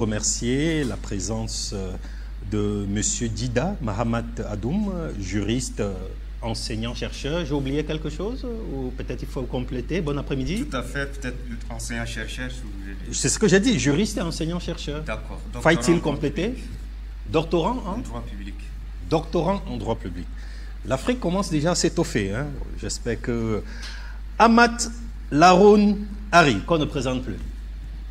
remercier la présence de M. Dida Mahamat Adoum, juriste, enseignant-chercheur. J'ai oublié quelque chose ou peut-être il faut compléter? Bon après-midi. Tout à fait, peut-être enseignant-chercheur. C'est ce que j'ai dit, juriste et enseignant-chercheur. D'accord. Faut-il compléter? Doctorant en droit public. Doctorant en droit public. L'Afrique commence déjà à s'étoffer. Hein. J'espère que... Amat Laroun Hari, qu'on ne présente plus.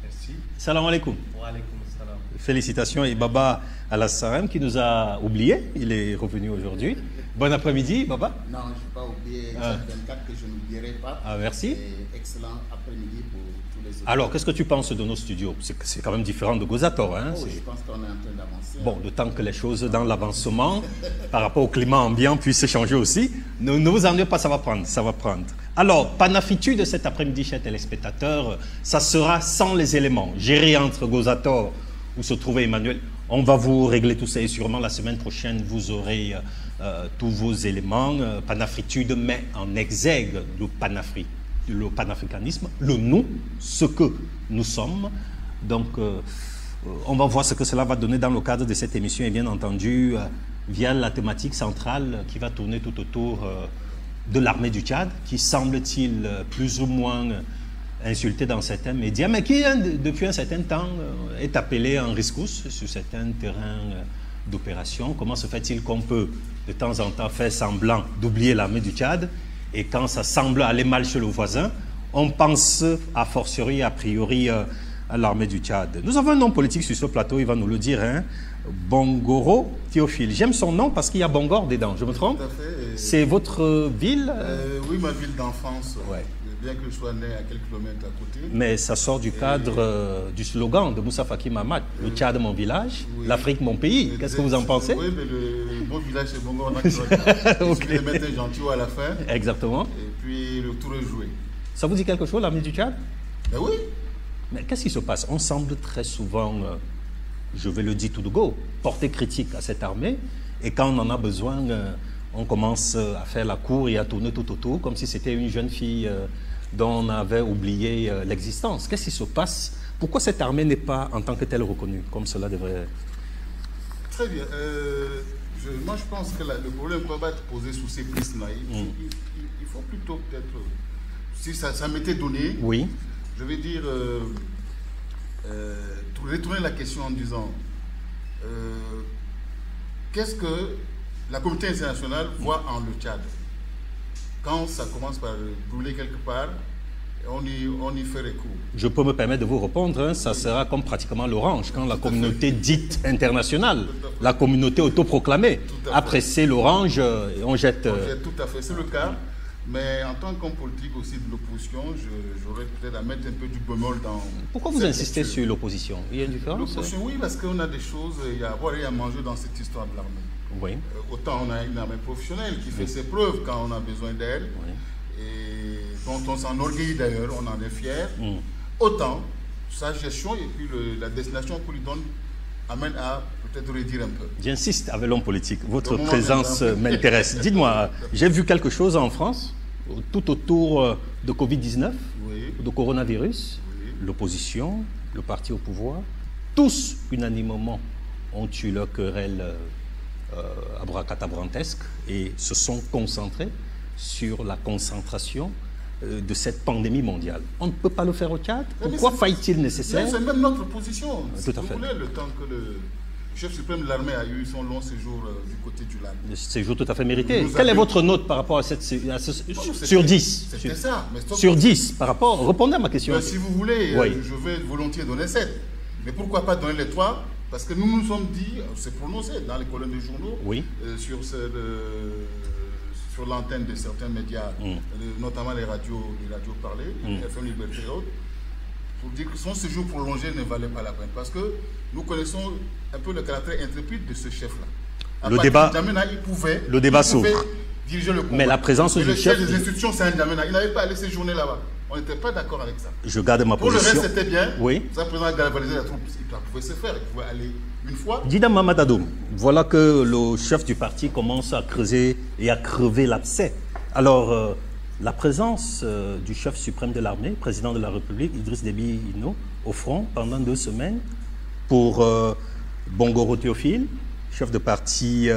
Merci. Salam alaikum. Wa alaikum salam. Félicitations et Baba Alassarem qui nous a oubliés. Il est revenu aujourd'hui. Bon après-midi, Baba. Non, je n'ai pas oublié 24 que je n'oublierai pas. Ah, merci. Et excellent après-midi pour tous les autres. Alors, qu'est-ce que tu penses de nos studios? C'est quand même différent de Gozator. Hein? Je pense qu'on est en train d'avancer. Bon, le temps que les choses dans l'avancement, par rapport au climat ambiant, puissent changer aussi. Ne vous en dites pas, ça va prendre, ça va prendre. Alors, panafitude de cet après-midi, chers téléspectateurs, ça sera sans les éléments. Géré entre Gozator, où se trouvait Emmanuel. On va vous régler tout ça et sûrement la semaine prochaine, vous aurez tous vos éléments. Panafritude met en exergue le panafricanisme, le nous, ce que nous sommes. Donc, on va voir ce que cela va donner dans le cadre de cette émission et bien entendu, via la thématique centrale qui va tourner tout autour de l'armée du Tchad, qui semble-t-il plus ou moins insulté dans certains médias, mais qui, depuis un certain temps, est appelé en rescousse sur certains terrains d'opération. Comment se fait-il qu'on peut, de temps en temps, faire semblant d'oublier l'armée du Tchad, et quand ça semble aller mal chez le voisin, on pense a fortiori, a priori, à l'armée du Tchad. Nous avons un homme politique sur ce plateau, il va nous le dire, hein, Bongoro Théophile. J'aime son nom parce qu'il y a Bongor dedans, je me trompe? Tout à fait. C'est votre ville? Oui, ma ville d'enfance. Ouais. Bien que je sois né à quelques kilomètres à côté. Mais ça sort du cadre du slogan de Moussa Faki Mahamat, le Tchad mon village, oui. L'Afrique mon pays. Qu'est-ce que vous en pensez? Oui, mais le bon village c'est Bongor, on a okay. Okay. Les mettre gentil à la fin. Exactement. Et puis le tour est joué. Ça vous dit quelque chose, l'armée du Tchad? Ben oui. Mais qu'est-ce qui se passe? On semble très souvent, je vais le dire tout de go, porter critique à cette armée. Et quand on en a besoin, on commence à faire la cour et à tourner tout autour, comme si c'était une jeune fille dont on avait oublié l'existence. Qu'est-ce qui se passe? Pourquoi cette armée n'est pas en tant que telle reconnue, comme cela devrait... Très bien. Moi, je pense que le problème va être posé sous ces prismes-là. Il faut plutôt peut-être... Si ça m'était donné, oui. Je vais dire... retourner la question en disant... qu'est-ce que la communauté internationale voit en le Tchad? Quand ça commence par brûler quelque part, on y fait recours. Je peux me permettre de vous répondre, hein, ça sera comme pratiquement l'orange, quand la communauté dite internationale, la communauté autoproclamée, après c'est l'orange, on jette... Tout à fait, c'est le cas. Mais en tant qu'homme politique aussi de l'opposition, j'aurais peut-être à mettre un peu du bémol dans... Pourquoi vous insistez sur l'opposition? Il y a une différence? L'opposition, oui, parce qu'on a des choses, il y a à voir et à manger dans cette histoire de l'armée. Oui. Autant on a une armée professionnelle qui fait ses preuves quand on a besoin d'elle, et dont on s'enorgueillit d'ailleurs, on en est fier. Autant sa gestion et puis la destination qu'on lui donne amène à peut-être redire un peu. J'insiste avec l'homme politique, votre présence m'intéresse. Dites-moi, j'ai vu quelque chose en France, tout autour de Covid-19, de coronavirus, l'opposition, le parti au pouvoir, tous unanimement ont eu leur querelle abracadabrantesque et se sont concentrés sur la concentration de cette pandémie mondiale. On ne peut pas le faire au Tchad. Pourquoi faille-t-il nécessaire? C'est même notre position. Tout à fait. Vous voulez, le temps que le chef suprême de l'armée a eu son long séjour du côté du lac. Le séjour tout à fait mérité. Quelle est votre note par rapport à cette... sur 10 C'était ça. Sur 10, par rapport... Répondez à ma question. Si vous voulez, je vais volontiers donner 7. Mais pourquoi pas donner les 3? Parce que nous nous sommes dit, c'est prononcé dans les colonnes des journaux, sur l'antenne de certains médias, notamment les radios parlées, FM Liberté et autres, pour dire que son séjour prolongé ne valait pas la peine. Parce que nous connaissons un peu le caractère intrépide de ce chef-là. Le débat s'ouvre. Diriger le combat. Mais la présence du chef... des institutions, c'est un N'Djamena. Il n'avait pas à laisser séjourner là-bas. On n'était pas d'accord avec ça. Je garde ma position. Pour le reste, c'était bien. Oui. Ça président galvaniser la troupe. Ça pouvait se faire. Il pouvait aller une fois. Dida Mahamat Adoum, voilà que le chef du parti commence à creuser et à crever l'abcès. Alors, la présence du chef suprême de l'armée, président de la République, Idriss Déby Itno, au front pendant 2 semaines, pour Bongoro Théophile, chef de parti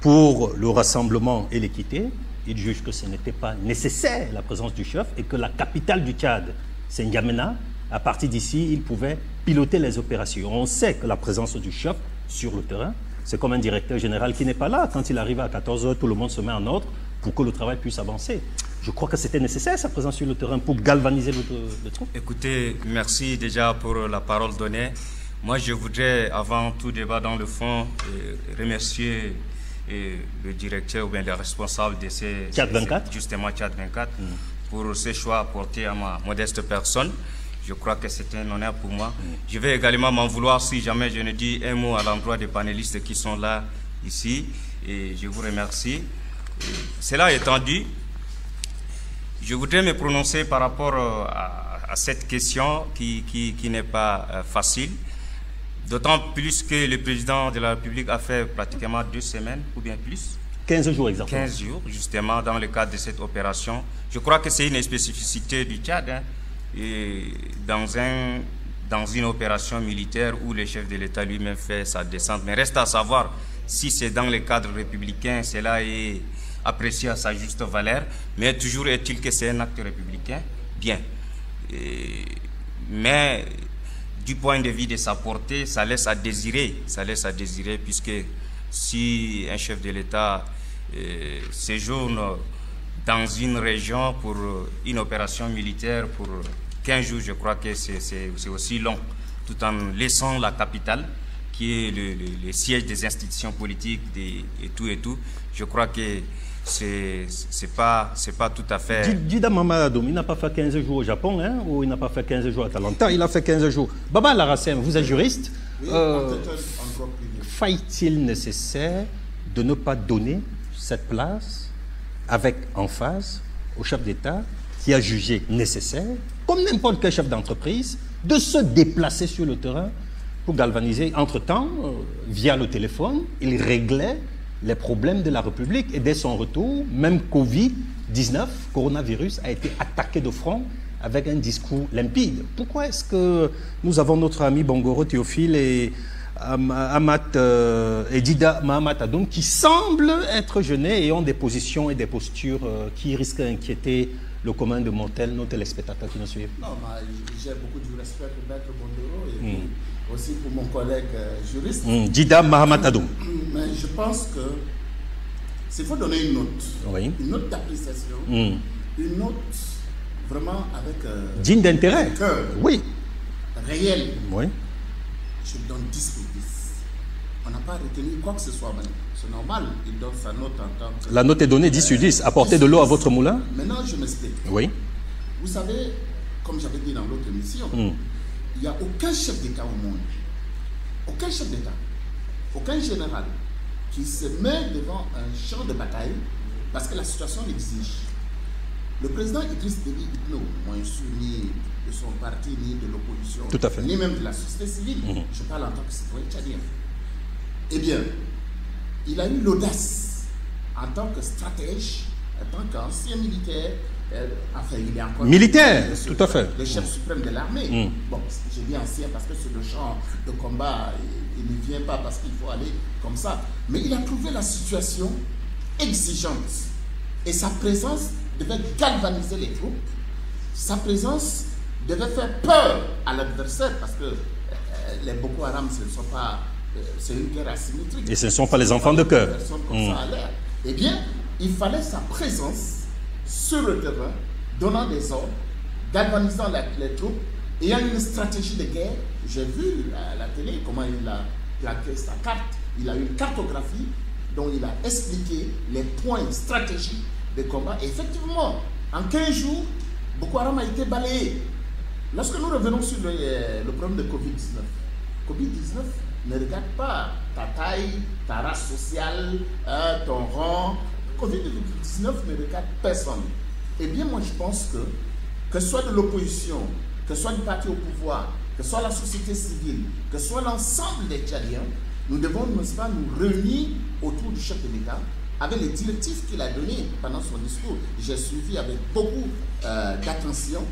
pour le rassemblement et l'équité. Il juge que ce n'était pas nécessaire, la présence du chef, et que la capitale du Tchad, c'est N'Djamena. À partir d'ici, il pouvait piloter les opérations. On sait que la présence du chef sur le terrain, c'est comme un directeur général qui n'est pas là. Quand il arrive à 14 h, tout le monde se met en ordre pour que le travail puisse avancer. Je crois que c'était nécessaire, sa présence sur le terrain, pour galvaniser le truc. Écoutez, merci déjà pour la parole donnée. Moi, je voudrais, avant tout débat dans le fond, remercier le directeur ou bien les responsables de ces Tchad 24, justement Tchad 24, pour ces choix apportés à ma modeste personne. Je crois que c'est un honneur pour moi. Je vais également m'en vouloir si jamais je ne dis un mot à l'endroit des panélistes qui sont là, ici. Et je vous remercie. Cela étant dit, je voudrais me prononcer par rapport à cette question qui n'est pas facile. D'autant plus que le président de la République a fait pratiquement 2 semaines ou bien plus. 15 jours exactement. 15 jours, justement, dans le cadre de cette opération. Je crois que c'est une spécificité du Tchad. Hein, et dans une opération militaire où le chef de l'État lui-même fait sa descente. Mais reste à savoir si c'est dans le cadre républicain, cela est apprécié à sa juste valeur. Mais toujours est-il que c'est un acte républicain. Bien. Mais du point de vue de sa portée, ça laisse à désirer. Ça laisse à désirer puisque si un chef de l'État séjourne dans une région pour une opération militaire pour 15 jours, je crois que c'est aussi long, tout en laissant la capitale, qui est le siège des institutions politiques et tout. Je crois que c'est pas tout à fait... Dida Mamadadoum, il n'a pas fait 15 jours au Japon, hein, ou il n'a pas fait 15 jours à Talenta, il a fait 15 jours. Baba Larassem, vous êtes juriste. Faille-t-il nécessaire de ne pas donner cette place avec emphase au chef d'État qui a jugé nécessaire, comme n'importe quel chef d'entreprise, de se déplacer sur le terrain pour galvaniser. Entre-temps, via le téléphone, il réglait les problèmes de la République et dès son retour, même Covid-19, coronavirus, a été attaqué de front avec un discours limpide. Pourquoi est-ce que nous avons notre ami Bongoro Théophile et Dida Mamadadoum qui semblent être gênés et ont des positions et des postures qui risquent d'inquiéter le commun de mortels, nos téléspectateurs qui nous suivent? Non, j'ai beaucoup de respect pour Maître Bongoro et aussi pour mon collègue juriste. Dida Mamadadoum. Mais je pense que s'il faut donner une note, une note d'appréciation, une note vraiment avec... digne d'intérêt. Oui. Réel. Oui. Je donne 10 sur 10. On n'a pas retenu quoi que ce soit. C'est normal, il donne sa note en tant que... La note est donnée 10 sur 10. Apportez de l'eau à votre moulin. Maintenant, je m'explique. Oui. Vous savez, comme j'avais dit dans l'autre émission, il n'y a aucun chef d'État au monde, aucun chef d'État, aucun général qui se met devant un champ de bataille parce que la situation l'exige. Le président Idriss Déby Itno, moi je suis ni de son parti, ni de l'opposition, ni même de la société civile, je parle en tant que citoyen tchadien. Eh bien, il a eu l'audace en tant que stratège, en tant qu'ancien militaire, enfin il est encore... Militaire, tout à fait. Le chef suprême de l'armée. Bon, j'ai dit ancien parce que sur le champ de combat, il ne vient pas parce qu'il faut aller comme ça. Mais il a trouvé la situation exigeante. Et sa présence devait galvaniser les troupes. Sa présence devait faire peur à l'adversaire parce que les Boko Haram, ce ne sont pas... c'est une guerre asymétrique. Et ce ne sont pas les enfants de cœur. Comme ça à l'air. Eh bien, il fallait sa présence sur le terrain, donnant des ordres, galvanisant les troupes, ayant une stratégie de guerre. J'ai vu à la télé comment il a plaqué sa carte. Il a une cartographie dont il a expliqué les points stratégiques de combat. Et effectivement, en 15 jours, Boko Haram a été balayé. Lorsque nous revenons sur le problème de Covid-19, Covid-19 ne regarde pas ta taille, ta race sociale, ton rang. Covid-19 ne regarde personne. Eh bien, moi, je pense que ce soit de l'opposition, que ce soit du parti au pouvoir, que ce soit la société civile, que ce soit l'ensemble des Tchadiens, nous devons, n'est-ce pas, nous réunir autour du chef de l'État avec les directives qu'il a données pendant son discours. J'ai suivi avec beaucoup d'attention.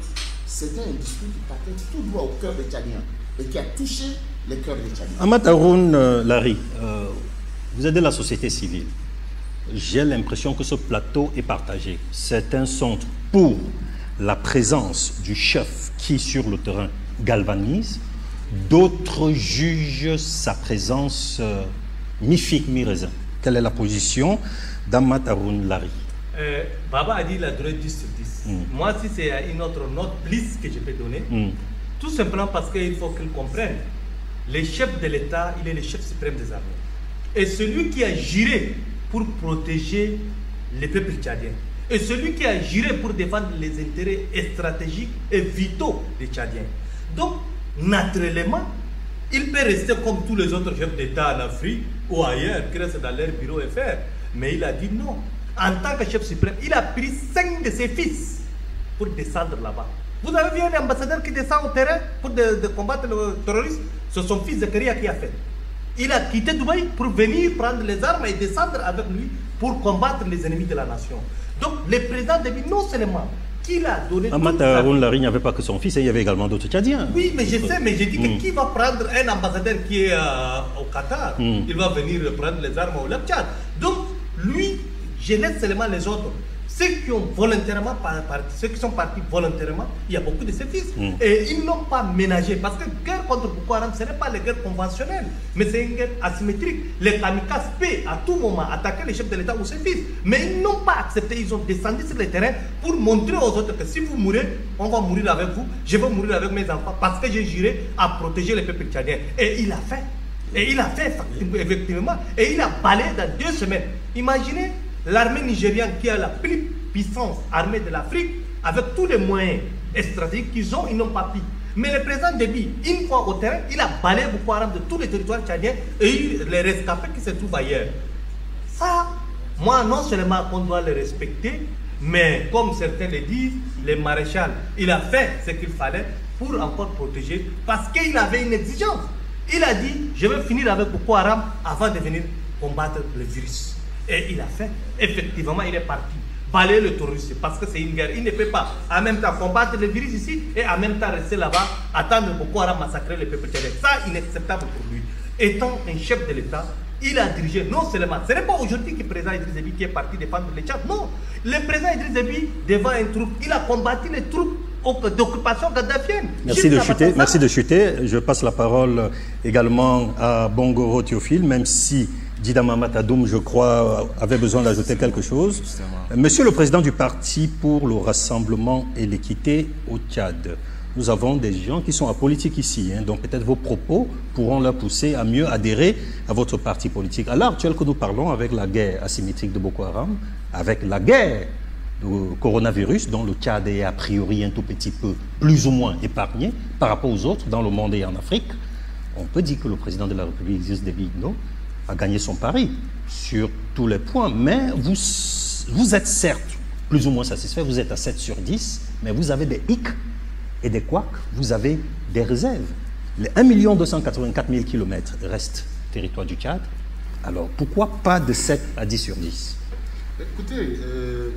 C'était un discours qui partait tout droit au cœur des Tchadiens et qui a touché les cœurs des Tchadiens. Ahmad Haroun Larry, vous êtes de la société civile. J'ai l'impression que ce plateau est partagé. Certains sont pour la présence du chef qui, sur le terrain, galvanise. D'autres jugent sa présence mi-figue, mi-raisin. Quelle est la position d'Ahmad Haroun Larry? Baba a dit la durée 10 sur 10. Moi, si c'est une autre note plus que je peux donner, tout simplement parce qu'il faut qu'ils comprennent. Le chef de l'État, il est le chef suprême des armées. Et celui qui a juré pour protéger les peuples tchadiens, et celui qui a juré pour défendre les intérêts stratégiques et vitaux des Tchadiens. Donc, naturellement, il peut rester comme tous les autres chefs d'État en Afrique ou ailleurs, qui restent dans leur bureau et faire. Mais il a dit non. En tant que chef suprême, il a pris 5 de ses fils pour descendre là-bas. Vous avez vu un ambassadeur qui descend au terrain pour de combattre le terrorisme? C'est son fils Zakaria qui a fait. Il a quitté Dubaï pour venir prendre les armes et descendre avec lui pour combattre les ennemis de la nation. Donc, le président Déby, non seulement qu'il a donné... Ahmad Haroun Larry n'y avait pas que son fils, il y avait également d'autres Tchadiens. Oui, mais je sais, mais j'ai dit que qui va prendre un ambassadeur qui est au Qatar? Il va venir prendre les armes au Tchad. Donc, lui, je laisse seulement les autres. Ceux qui ont volontairement parti, ceux qui sont partis volontairement, il y a beaucoup de ces fils. Et ils n'ont pas ménagé. Parce que la guerre contre Boko Haram, ce n'est pas la guerre conventionnelle, mais c'est une guerre asymétrique. Les kamikazes peuvent à tout moment attaquer les chefs de l'État ou ses fils. Mais ils n'ont pas accepté. Ils ont descendu sur le terrain pour montrer aux autres que si vous mourrez, on va mourir avec vous. Je vais mourir avec mes enfants parce que j'ai juré à protéger les peuples tchadiens. Et il a fait. Et il a fait, effectivement. Et il a balayé dans 2 semaines. Imaginez l'armée nigériane qui a la plus puissante armée de l'Afrique, avec tous les moyens stratégiques qu'ils ont, ils n'ont pas pu. Mais le président Déby, une fois au terrain, il a balayé Boko Haram de tous les territoires tchadiens et les rescapés qui se trouvent ailleurs. Ça, moi, non seulement on doit le respecter, mais comme certains le disent, le maréchal, il a fait ce qu'il fallait pour encore protéger, parce qu'il avait une exigence. Il a dit, je vais finir avec Boko Haram avant de venir combattre le virus. Et il a fait. Effectivement, il est parti balayer le terrorisme parce que c'est une guerre. Il ne peut pas en même temps combattre le virus ici et en même temps rester là-bas, attendre Boko Haram massacrer les peuples tchadiens. Ça, inacceptable pour lui. Étant un chef de l'État, il a dirigé non seulement, ce n'est pas aujourd'hui que le président Idriss Déby qui est parti défendre le Tchad, non. Le président Idriss Déby, devant un troupe, il a combattu les troupes d'occupation gaddafienne. Merci de chuter. Merci de chuter. Je passe la parole également à Bongoro Théophile, même si Dida Mahamat Adoum, je crois, avait besoin d'ajouter quelque chose. Monsieur le Président du Parti pour le Rassemblement et l'Équité au Tchad, nous avons des gens qui sont apolitiques ici, donc peut-être vos propos pourront leur pousser à mieux adhérer à votre parti politique. À l'heure actuelle que nous parlons, avec la guerre asymétrique de Boko Haram, avec la guerre du coronavirus, dont le Tchad est a priori un tout petit peu plus ou moins épargné par rapport aux autres dans le monde et en Afrique, on peut dire que le président de la République, Idriss Déby Itno, a gagné son pari sur tous les points, mais vous êtes certes plus ou moins satisfait, vous êtes à 7 sur 10, mais vous avez des hicks et des couacs, vous avez des réserves. Les 1 284 000 km restent territoire du Tchad, alors pourquoi pas de 7 à 10 sur 10? Écoutez,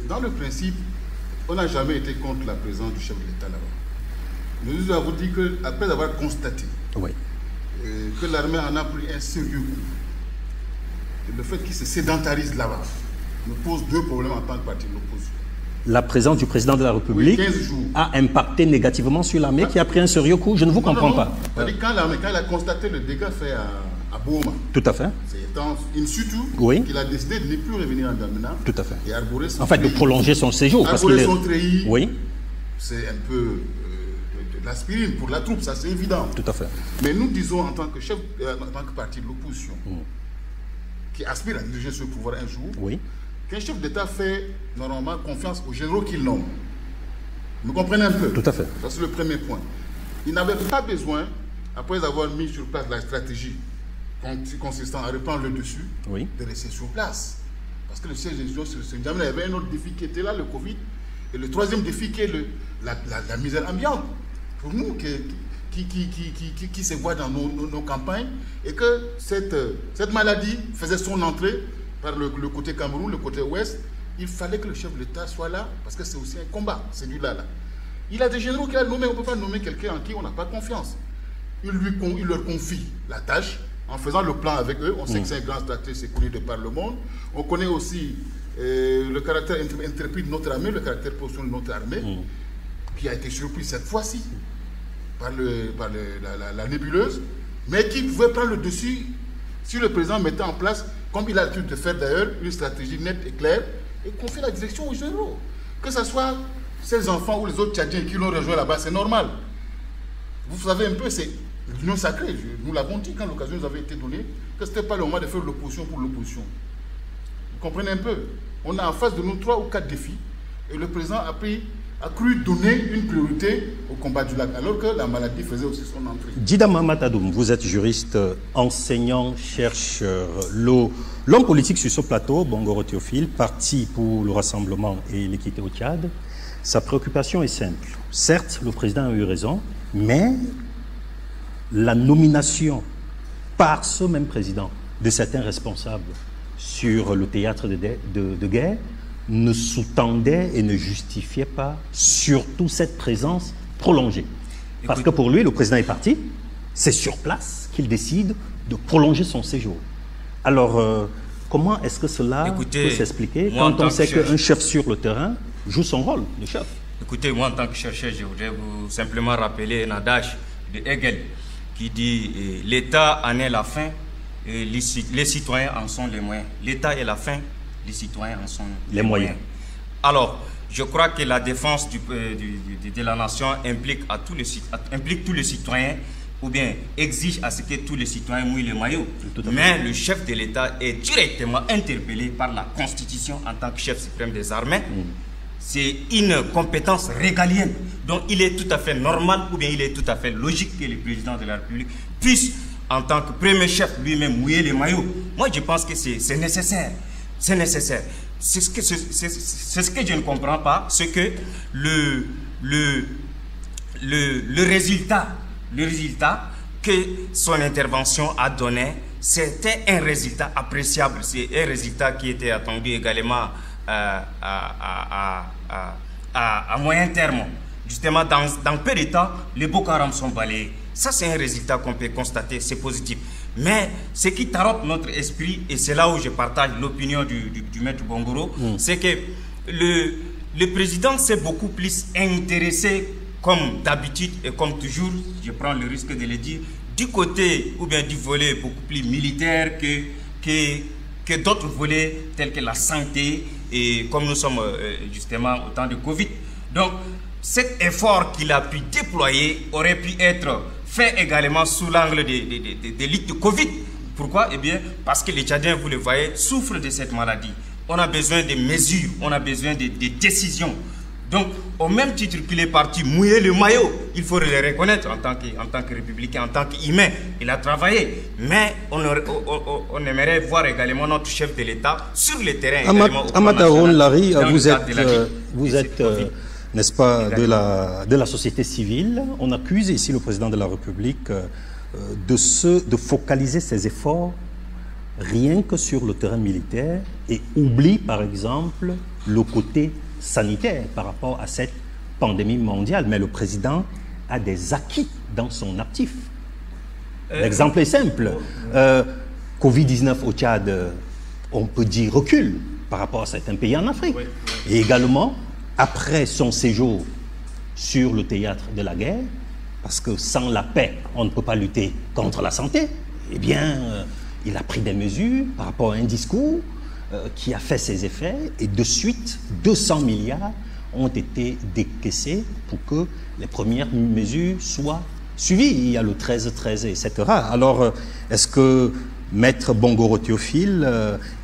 dans le principe, on n'a jamais été contre la présence du chef de l'État là-bas. Nous avons dit qu'après avoir constaté que l'armée en a pris un sérieux coup, le fait qu'il se sédentarise là-bas nous pose 2 problèmes en tant que parti de l'opposition. La présence du président de la République a impacté négativement sur l'armée qui a pris un sérieux coup. Je ne vous comprends pas. C'est-à-dire quand il a constaté le dégât fait à Boma. Tout à fait. C'est in situ qu'il a décidé de ne plus revenir en Damena. Tout à fait. Et arborer son de prolonger son séjour. Arborer son treillis. Oui. C'est un peu de l'aspirine pour la troupe, ça c'est évident. Tout à fait. Mais nous disons en tant que chef, en tant que parti de l'opposition, qui aspire à diriger ce pouvoir un jour, qu'un chef d'État fait normalement confiance aux généraux qu'il nomme. Vous comprenez un peu? Tout à fait. Ça c'est le premier point. Il n'avait pas besoin, après avoir mis sur place la stratégie consistant à reprendre le dessus, de rester sur place. Parce que le siège des Nations, il y avait un autre défi qui était là, le Covid, et le troisième défi qui est la misère ambiante. Pour nous, qui se voit dans nos campagnes, et que cette maladie faisait son entrée par le côté Cameroun, le côté ouest, il fallait que le chef de l'État soit là, parce que c'est aussi un combat, celui-là. Il a des généraux qu'il a nommés, on ne peut pas nommer quelqu'un en qui on n'a pas confiance. il leur confie la tâche en faisant le plan avec eux. On sait que c'est un grand stratège, c'est connu de par le monde. On connaît aussi le caractère intrépide de notre armée, le caractère professionnel de notre armée, qui a été surpris cette fois-ci par la nébuleuse, mais qui pouvait prendre le dessus si le président mettait en place, comme il a l'habitude de faire d'ailleurs, une stratégie nette et claire, et confier la direction aux généraux. Que ce soit ces enfants ou les autres Tchadiens qui l'ont rejoint là-bas, c'est normal. Vous savez un peu, c'est l'union sacrée. Nous l'avons dit quand l'occasion nous avait été donnée, que ce n'était pas le moment de faire l'opposition pour l'opposition. Vous comprenez un peu? On a en face de nous 3 ou 4 défis, et le président a cru donner une priorité au combat du lac, alors que la maladie faisait aussi son entrée. Dida Mahamat Adoum, vous êtes juriste, enseignant, chercheur. L'homme politique sur ce plateau, Bongoro Théophile, parti pour le rassemblement et l'équité au Tchad, sa préoccupation est simple. Certes, le président a eu raison, mais la nomination par ce même président de certains responsables sur le théâtre de guerre ne sous-tendait et ne justifiait pas surtout cette présence prolongée. Parce que pour lui, le président est parti, c'est sur place qu'il décide de prolonger son séjour. Alors, comment est-ce que cela peut s'expliquer quand on sait qu'un chef sur le terrain joue son rôle de chef? Écoutez, moi en tant que chercheur, je voudrais vous simplement rappeler un adage de Hegel qui dit « l'État en est la fin et les citoyens en sont les moyens ». L'État est la fin, les citoyens en sont les moyens. Alors, je crois que la défense de la nation implique tous les citoyens, ou bien exige à ce que tous les citoyens mouillent le maillot. Mais le chef de l'État est directement interpellé par la Constitution en tant que chef suprême des armées. C'est une compétence régalienne. Donc il est tout à fait normal, ou bien il est tout à fait logique que le président de la République puisse, en tant que premier chef, lui-même mouiller les maillots. Moi, je pense que c'est nécessaire. C'est nécessaire. C'est ce que je ne comprends pas, c'est que le résultat que son intervention a donné, c'était un résultat appréciable. C'est un résultat qui était attendu également à moyen terme. Justement, dans peu de temps, les Boko Haram sont balayés. Ça, c'est un résultat qu'on peut constater, c'est positif. Mais ce qui tarote notre esprit, et c'est là où je partage l'opinion du maître Bongoro, c'est que le président s'est beaucoup plus intéressé, comme d'habitude et comme toujours, je prends le risque de le dire, du côté ou bien du volet beaucoup plus militaire que d'autres volets tels que la santé, et comme nous sommes justement au temps de Covid. Donc, cet effort qu'il a pu déployer aurait pu être fait également sous l'angle des luttes de Covid. Pourquoi? Eh bien, parce que les Tchadiens, vous le voyez, souffrent de cette maladie. On a besoin de mesures, on a besoin de décisions. Donc, au même titre qu'il est parti mouiller le maillot, il faut le reconnaître en tant que républicain, en tant qu'humain. Il a travaillé. Mais on aimerait voir également notre chef de l'État sur le terrain. Amataron Larry, vous êtes n'est-ce pas, de la société civile. On accuse ici le président de la République de focaliser ses efforts rien que sur le terrain militaire et oublie par exemple le côté sanitaire par rapport à cette pandémie mondiale. Mais le président a des acquis dans son actif. L'exemple est simple. Covid-19 au Tchad, on peut dire recul par rapport à certains pays en Afrique. Et également, après son séjour sur le théâtre de la guerre, parce que sans la paix, on ne peut pas lutter contre la santé, eh bien, il a pris des mesures par rapport à un discours qui a fait ses effets, et de suite, 200 milliards ont été décaissés pour que les premières mesures soient suivies. Il y a le 13-13, etc. Alors, est-ce que Maître Bongoro Théophile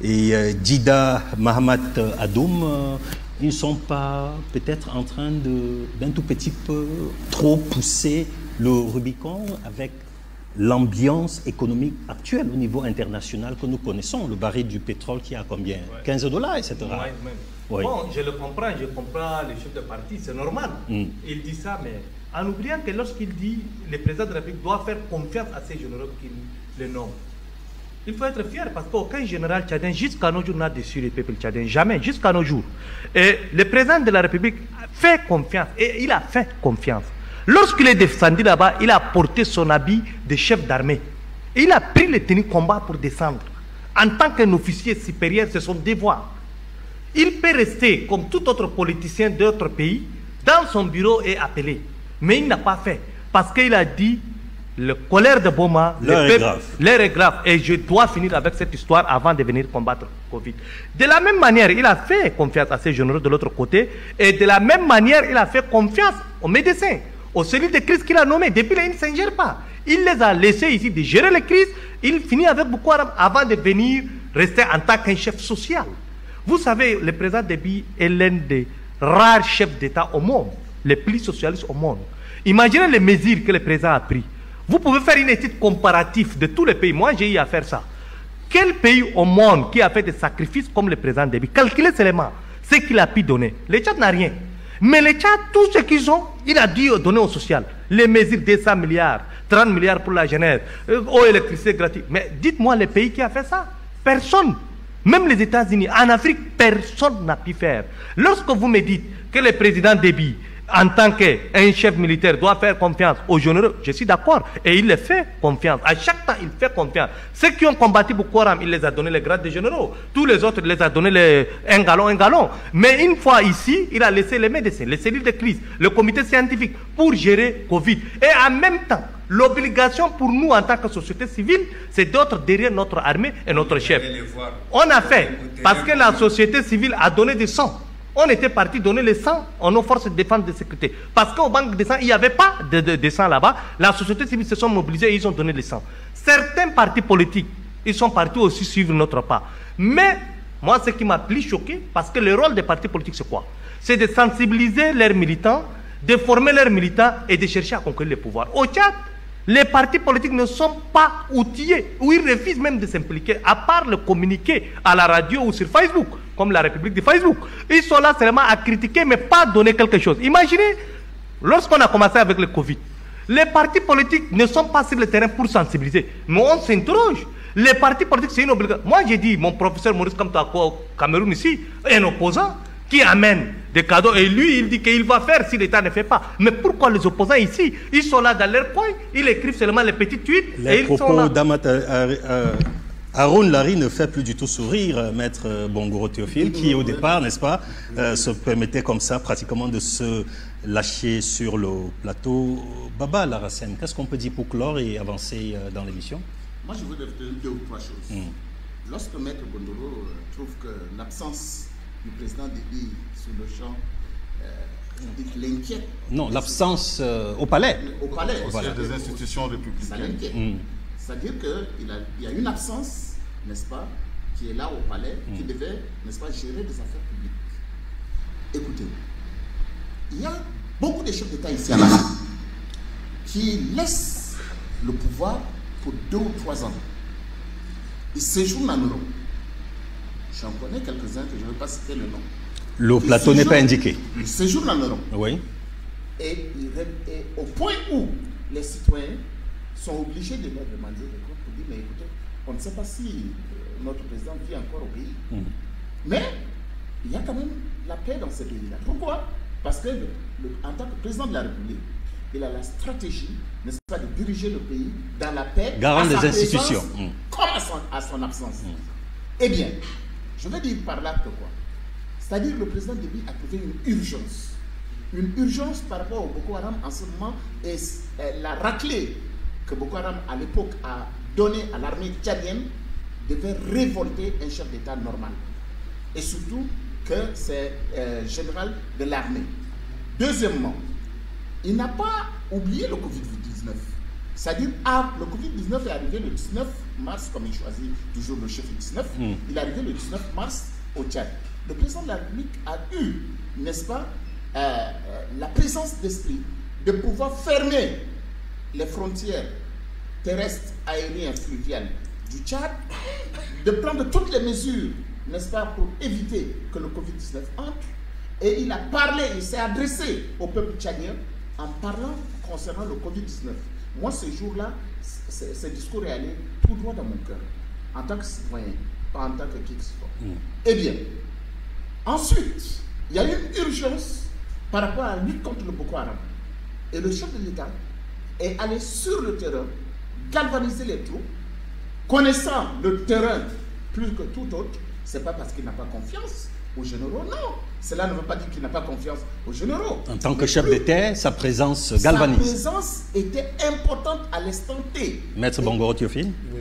et Dida Mahamat Adoum, ils ne sont pas peut-être en train d'un tout petit peu trop pousser le Rubicon avec l'ambiance économique actuelle au niveau international que nous connaissons, le baril du pétrole qui a combien, 15 $, etc. Oui. Bon, je le comprends, je comprends le chef de parti, c'est normal. Il dit ça, mais en oubliant que lorsqu'il dit le président de la République doit faire confiance à ces généraux qu'il le nomme, il faut être fier parce qu'aucun général tchadien jusqu'à nos jours n'a déçu le peuple tchadien, jamais, jusqu'à nos jours. Et le président de la République fait confiance, et il a fait confiance. Lorsqu'il est descendu là-bas, il a porté son habit de chef d'armée. Et il a pris les tenues combat pour descendre. En tant qu'un officier supérieur, c'est son devoir. Il peut rester, comme tout autre politicien d'autres pays, dans son bureau et appeler. Mais il n'a pas fait. Parce qu'il a dit, le colère de Boma, l'heure est grave. Et je dois finir avec cette histoire avant de venir combattre Covid. De la même manière, il a fait confiance à ces généraux de l'autre côté. Et de la même manière, il a fait confiance aux médecins, aux cellules de crise qu'il a nommées. Depuis là, il ne s'ingère pas. Il les a laissés ici de gérer les crises. Il finit avec Boko Haram avant de venir rester en tant qu'un chef social. Vous savez, le président Déby est l'un des rares chefs d'État au monde, les plus socialistes au monde. Imaginez les mesures que le président a prises. Vous pouvez faire une étude comparative de tous les pays. Moi, j'ai eu à faire ça. Quel pays au monde qui a fait des sacrifices comme le président Déby? Calculez seulement ce qu'il a pu donner. Le Tchad n'a rien. Mais le Tchad, tout ce qu'ils ont, il a dû donner au social. Les mesures de 100 milliards, 30 milliards pour la jeunesse, eau, électricité gratuite. Mais dites-moi les pays qui a fait ça. Personne. Même les États-Unis. En Afrique, personne n'a pu faire. Lorsque vous me dites que le président Déby, en tant qu'un chef militaire, doit faire confiance aux généraux, je suis d'accord. Et il les fait confiance. À chaque temps, il fait confiance. Ceux qui ont combattu Boko Haram, il les a donné les grades de généraux. Tous les autres, il les a donné un galon. Mais une fois ici, il a laissé les médecins, les cellules de crise, le comité scientifique pour gérer Covid. Et en même temps, l'obligation pour nous en tant que société civile, c'est d'être derrière notre armée et notre chef. On a fait, parce que la société civile a donné du sang. On était parti donner le sang à nos forces de défense et de sécurité. Parce qu'au banque de sang, il n'y avait pas de sang là-bas. La société civile se sont mobilisés et ils ont donné le sang. Certains partis politiques, ils sont partis aussi suivre notre pas. Mais, moi, ce qui m'a plus choqué, parce que le rôle des partis politiques, c'est quoi? C'est de sensibiliser leurs militants, de former leurs militants et de chercher à conquérir le pouvoir. Au Tchad, les partis politiques ne sont pas outillés, ou ils refusent même de s'impliquer, à part le communiquer à la radio ou sur Facebook, comme la République de Facebook. Ils sont là seulement à critiquer, mais pas donner quelque chose. Imaginez, lorsqu'on a commencé avec le Covid, les partis politiques ne sont pas sur le terrain pour sensibiliser, mais on s'interroge. Les partis politiques, c'est une obligation. Moi, j'ai dit, mon professeur Maurice Kamto au Cameroun ici, un opposant qui amène des cadeaux, et lui, il dit qu'il va faire si l'État ne fait pas. Mais pourquoi les opposants ici, ils sont là dans leur coin, ils écrivent seulement les petites tweets, et ils sont là. Haroun Lari ne fait plus du tout sourire, maître Bongoro Théophile, qui au départ, n'est-ce pas, se permettait comme ça pratiquement de se lâcher sur le plateau. Baba Laracène, qu'est-ce qu'on peut dire pour clore et avancer dans l'émission? Moi, je voudrais dire deux ou trois choses. Lorsque maître Bongoro trouve que l'absence du président Déby sur le champ l'inquiète. Non, l'absence au palais. Au palais, au palais. des institutions républicaines. Ça l'inquiète. C'est-à-dire qu'il y a une absence, n'est-ce pas, qui est là au palais, qui devait, n'est-ce pas, gérer des affaires publiques. Écoutez, il y a beaucoup de chefs d'État ici à Afrique qui laissent le pouvoir pour 2 ou 3 ans. Ils séjournent en Europe. J'en connais quelques-uns que je ne vais pas citer le nom. Le plateau n'est pas indiqué. Ils séjournent en Europe. Oui. Et au point où les citoyens sont obligés de leur demander des comptes pour dire, mais écoutez, on ne sait pas si notre président vit encore au pays. Mais il y a quand même la paix dans ce pays-là. Pourquoi? Parce que en tant que président de la République, il a la stratégie, n'est-ce pas, de diriger le pays dans la paix, garant des institutions, comme à son absence. Eh bien, je veux dire par là que quoi? C'est-à-dire que le président Déby a trouvé une urgence par rapport au Boko Haram en ce moment, et la raclée que Boko Haram à l'époque a donné à l'armée tchadienne devait révolter un chef d'État normal. Et surtout que c'est général de l'armée. Deuxièmement, il n'a pas oublié le Covid-19. C'est-à-dire, le Covid-19 est arrivé le 19 mars, comme il choisit toujours le chef du 19, il est arrivé le 19 mars au Tchad. Le président de la République a eu, n'est-ce pas, la présence d'esprit de pouvoir fermer les frontières terrestres, aériennes, fluviales du Tchad, de prendre toutes les mesures, n'est-ce pas, pour éviter que le Covid-19 entre. Et il a parlé, il s'est adressé au peuple tchadien en parlant concernant le Covid-19. Moi, ce jour-là, ce discours est allé tout droit dans mon cœur, en tant que citoyen, pas en tant que qui que ce soit. Eh bien, ensuite, il y a eu une urgence par rapport à la lutte contre le Boko Haram. Et le chef de l'État est allé sur le terrain, galvaniser les troupes, connaissant le terrain plus que tout autre. Ce n'est pas parce qu'il n'a pas confiance aux généraux, non. Cela ne veut pas dire qu'il n'a pas confiance aux généraux. En tant que chef d'État, sa présence galvanise. Sa présence était importante à l'instant T. Maître Bongoro Théophile, Oui.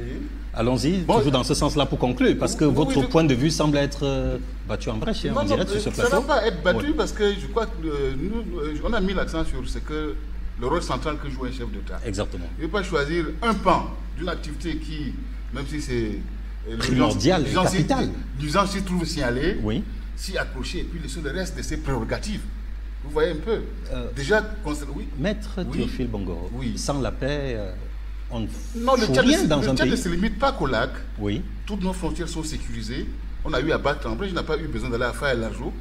allons-y, toujours dans ce sens-là pour conclure, parce que votre point de vue semble être battu en brèche, on dirait, sur ce plateau. Ça ne va pas être battu parce que je crois que on a mis l'accent sur ce que le rôle central que joue un chef d'État. Exactement. Il ne peut pas choisir un pan d'une activité qui, même si c'est primordial et capital, l'usage s'y trouve signalé, oui, s'y accrocher et puis laisser le reste de ses prérogatives. Vous voyez un peu. Déjà, oui. Maître Théophile Bongoro, oui. Sans la paix, on ne non, fout rien dans un pays. Le Tchad ne se limite pas qu'au lac. Oui. Toutes nos frontières sont sécurisées. On a eu à battre en brèche, je n'ai pas eu besoin d'aller à Faye-Largeau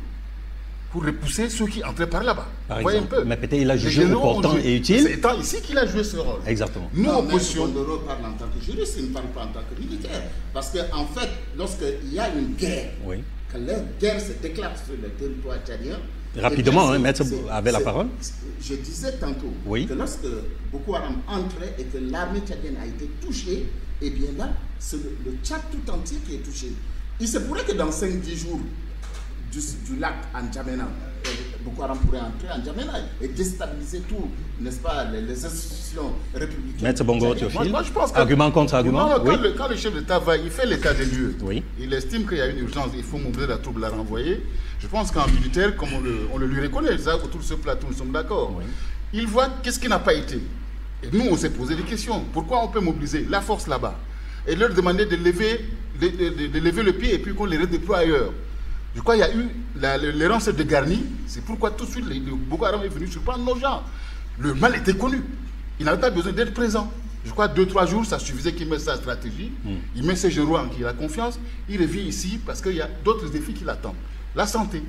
pour repousser ceux qui entraient par là-bas. Par Vous voyez un exemple. peu. Mais peut-être il a jugé opportun et utile. C'est étant ici qu'il a joué ce rôle. Exactement. Nous, Non, opposition. Bongoro parle en tant que juriste, il ne parle pas en tant que militaire. Parce qu'en fait, lorsqu'il y a une guerre, Oui. quand la guerre se déclare sur le territoire tchadien, Rapidement, eh bien, Maître avait la parole. Je disais tantôt Oui. que lorsque Boko Haram entrait et que l'armée tchadienne a été touchée, eh bien là, c'est le Tchad tout entier qui est touché. Il se pourrait que dans 5-10 jours du lac en N'Djamena, Boko Haram pourrait entrer en N'Djamena et déstabiliser tout, n'est-ce pas, les institutions républicaines. Maître Bongoro Théophile, Moi, je pense que- argument contre argument. Non, Oui. quand le chef d'État va, il fait l'état des lieux. Oui. Il estime qu'il y a une urgence, il faut mobiliser la troupe, la renvoyer. Je pense qu'en militaire, comme on le lui reconnaît, ça, autour de ce plateau, nous sommes d'accord. Oui. Il voit qu'est-ce qui n'a pas été. Et nous, on s'est posé des questions. Pourquoi on peut mobiliser la force là-bas et leur demander de lever le pied et puis qu'on les redéploie ailleurs? Je crois qu'il y a eu l'errance de Garni. C'est pourquoi tout de suite, le Boko Haram est venu surprendre nos gens. Le mal était connu. Il n'avait pas besoin d'être présent. Je crois 2-3 jours, ça suffisait qu'il mette sa stratégie. Il met ses généraux en qui il a confiance. Il revient ici parce qu'il y a d'autres défis qui l'attendent. La santé.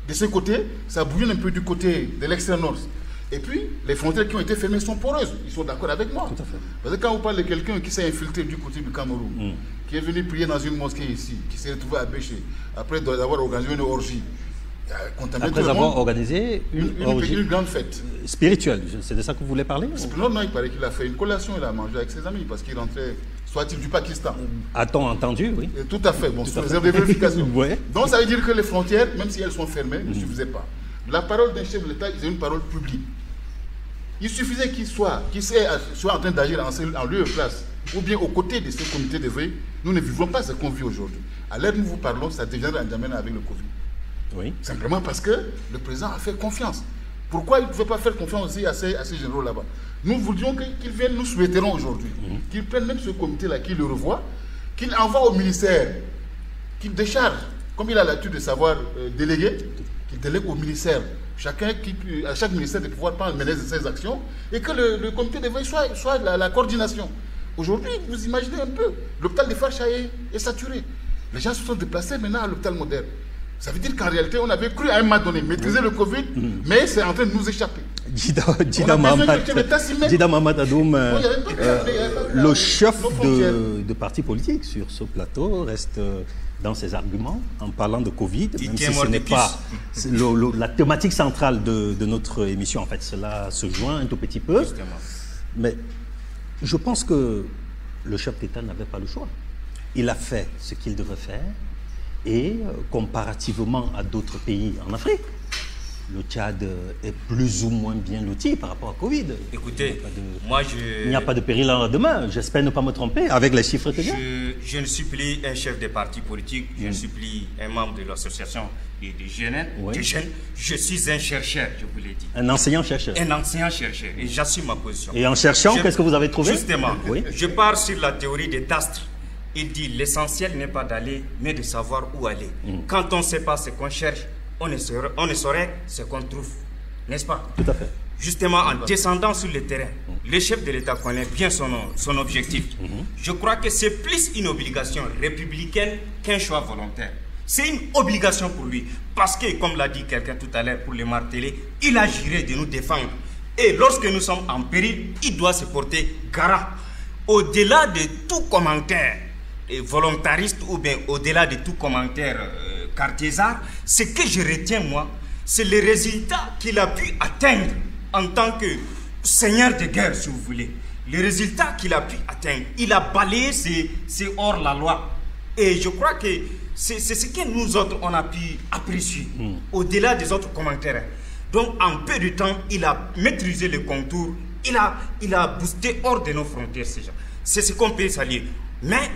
De ce côté, ça bouillonne un peu du côté de l'extrême nord. Et puis, les frontières qui ont été fermées sont poreuses. Ils sont d'accord avec moi. Tout à fait. Parce que quand vous parlez de quelqu'un qui s'est infiltré du côté du Cameroun, qui est venu prier dans une mosquée ici, qui s'est retrouvé à Béché, après avoir organisé une orgie, contaminé tout Après le avoir monde, organisé une grande fête. spirituelle, c'est de ça que vous voulez parler? Non, il paraît qu'il a fait une collation, il a mangé avec ses amis, parce qu'il rentrait, soit-il du Pakistan. A-t-on entendu, oui? Et tout à fait, bon, sous réserve de vérification. Ouais. Donc ça veut dire que les frontières, même si elles sont fermées, ne suffisaient pas. La parole d'un chef de l'État, c'est une parole publique. Il suffisait qu'il soit en train d'agir en lieu et place, ou bien aux côtés de ce comité de veille. Nous ne vivons pas ce qu'on vit aujourd'hui. À l'heure où nous vous parlons, ça deviendra un domaine avec le Covid. Oui. Simplement parce que le président a fait confiance. Pourquoi il ne pouvait pas faire confiance aussi à ces généraux là-bas? Nous voulions qu'ils viennent, nous souhaiterons aujourd'hui, qu'ils prennent même ce comité-là, qu'ils le revoient, qu'ils envoient au ministère, qu'ils déchargent, comme il a l'habitude de savoir déléguer, qu'il délègue au ministère, à chaque ministère de pouvoir prendre le menace de ses actions, et que le comité de veille soit la coordination. Aujourd'hui, vous imaginez un peu, l'hôpital de Facha est saturé. Les gens se sont déplacés maintenant à l'hôpital moderne. Ça veut dire qu'en réalité, on avait cru à un moment donné maîtriser le Covid, mais c'est en train de nous échapper. Dida Mohamed Adoum, le chef de parti politique sur ce plateau reste dans ses arguments en parlant de Covid, même si ce n'est pas la thématique centrale de notre émission. En fait, cela se joint un tout petit peu. Justement. Mais je pense que le chef d'État n'avait pas le choix. Il a fait ce qu'il devait faire et comparativement à d'autres pays en Afrique, le Tchad est plus ou moins bien loti par rapport à Covid. Écoutez, il n'y a pas de péril en demain. J'espère ne pas me tromper avec les chiffres que j'ai. Je ne suis plus un chef de parti politique, je ne suis plus un membre de l'association des jeunes. Je suis un chercheur, je vous l'ai dit. Un enseignant-chercheur. Un enseignant-chercheur. Et j'assume ma position. Et en cherchant, qu'est-ce que vous avez trouvé? Justement, oui. Je pars sur la théorie des Dastres. Il dit l'essentiel n'est pas d'aller, mais de savoir où aller. Quand on ne sait pas ce qu'on cherche, on ne saurait ce qu'on trouve. N'est-ce pas? Tout à fait. Justement, en descendant sur le terrain, le chef de l'État connaît bien son objectif. Je crois que c'est plus une obligation républicaine qu'un choix volontaire. C'est une obligation pour lui. Parce que, comme l'a dit quelqu'un tout à l'heure pour le marteler, il agirait de nous défendre. Et lorsque nous sommes en péril, il doit se porter garant. Au-delà de tout commentaire volontariste ou bien au-delà de tout commentaire cartésard, ce que je retiens moi, c'est le résultat qu'il a pu atteindre en tant que seigneur de guerre, si vous voulez, les résultats qu'il a pu atteindre, il a balayé ces hors-la-loi. Et je crois que c'est ce que nous autres, on a pu apprécier, au-delà des autres commentaires. Donc, en peu de temps, il a maîtrisé le contour, il a boosté hors de nos frontières, ces gens. C'est ce qu'on peut saluer. Mais,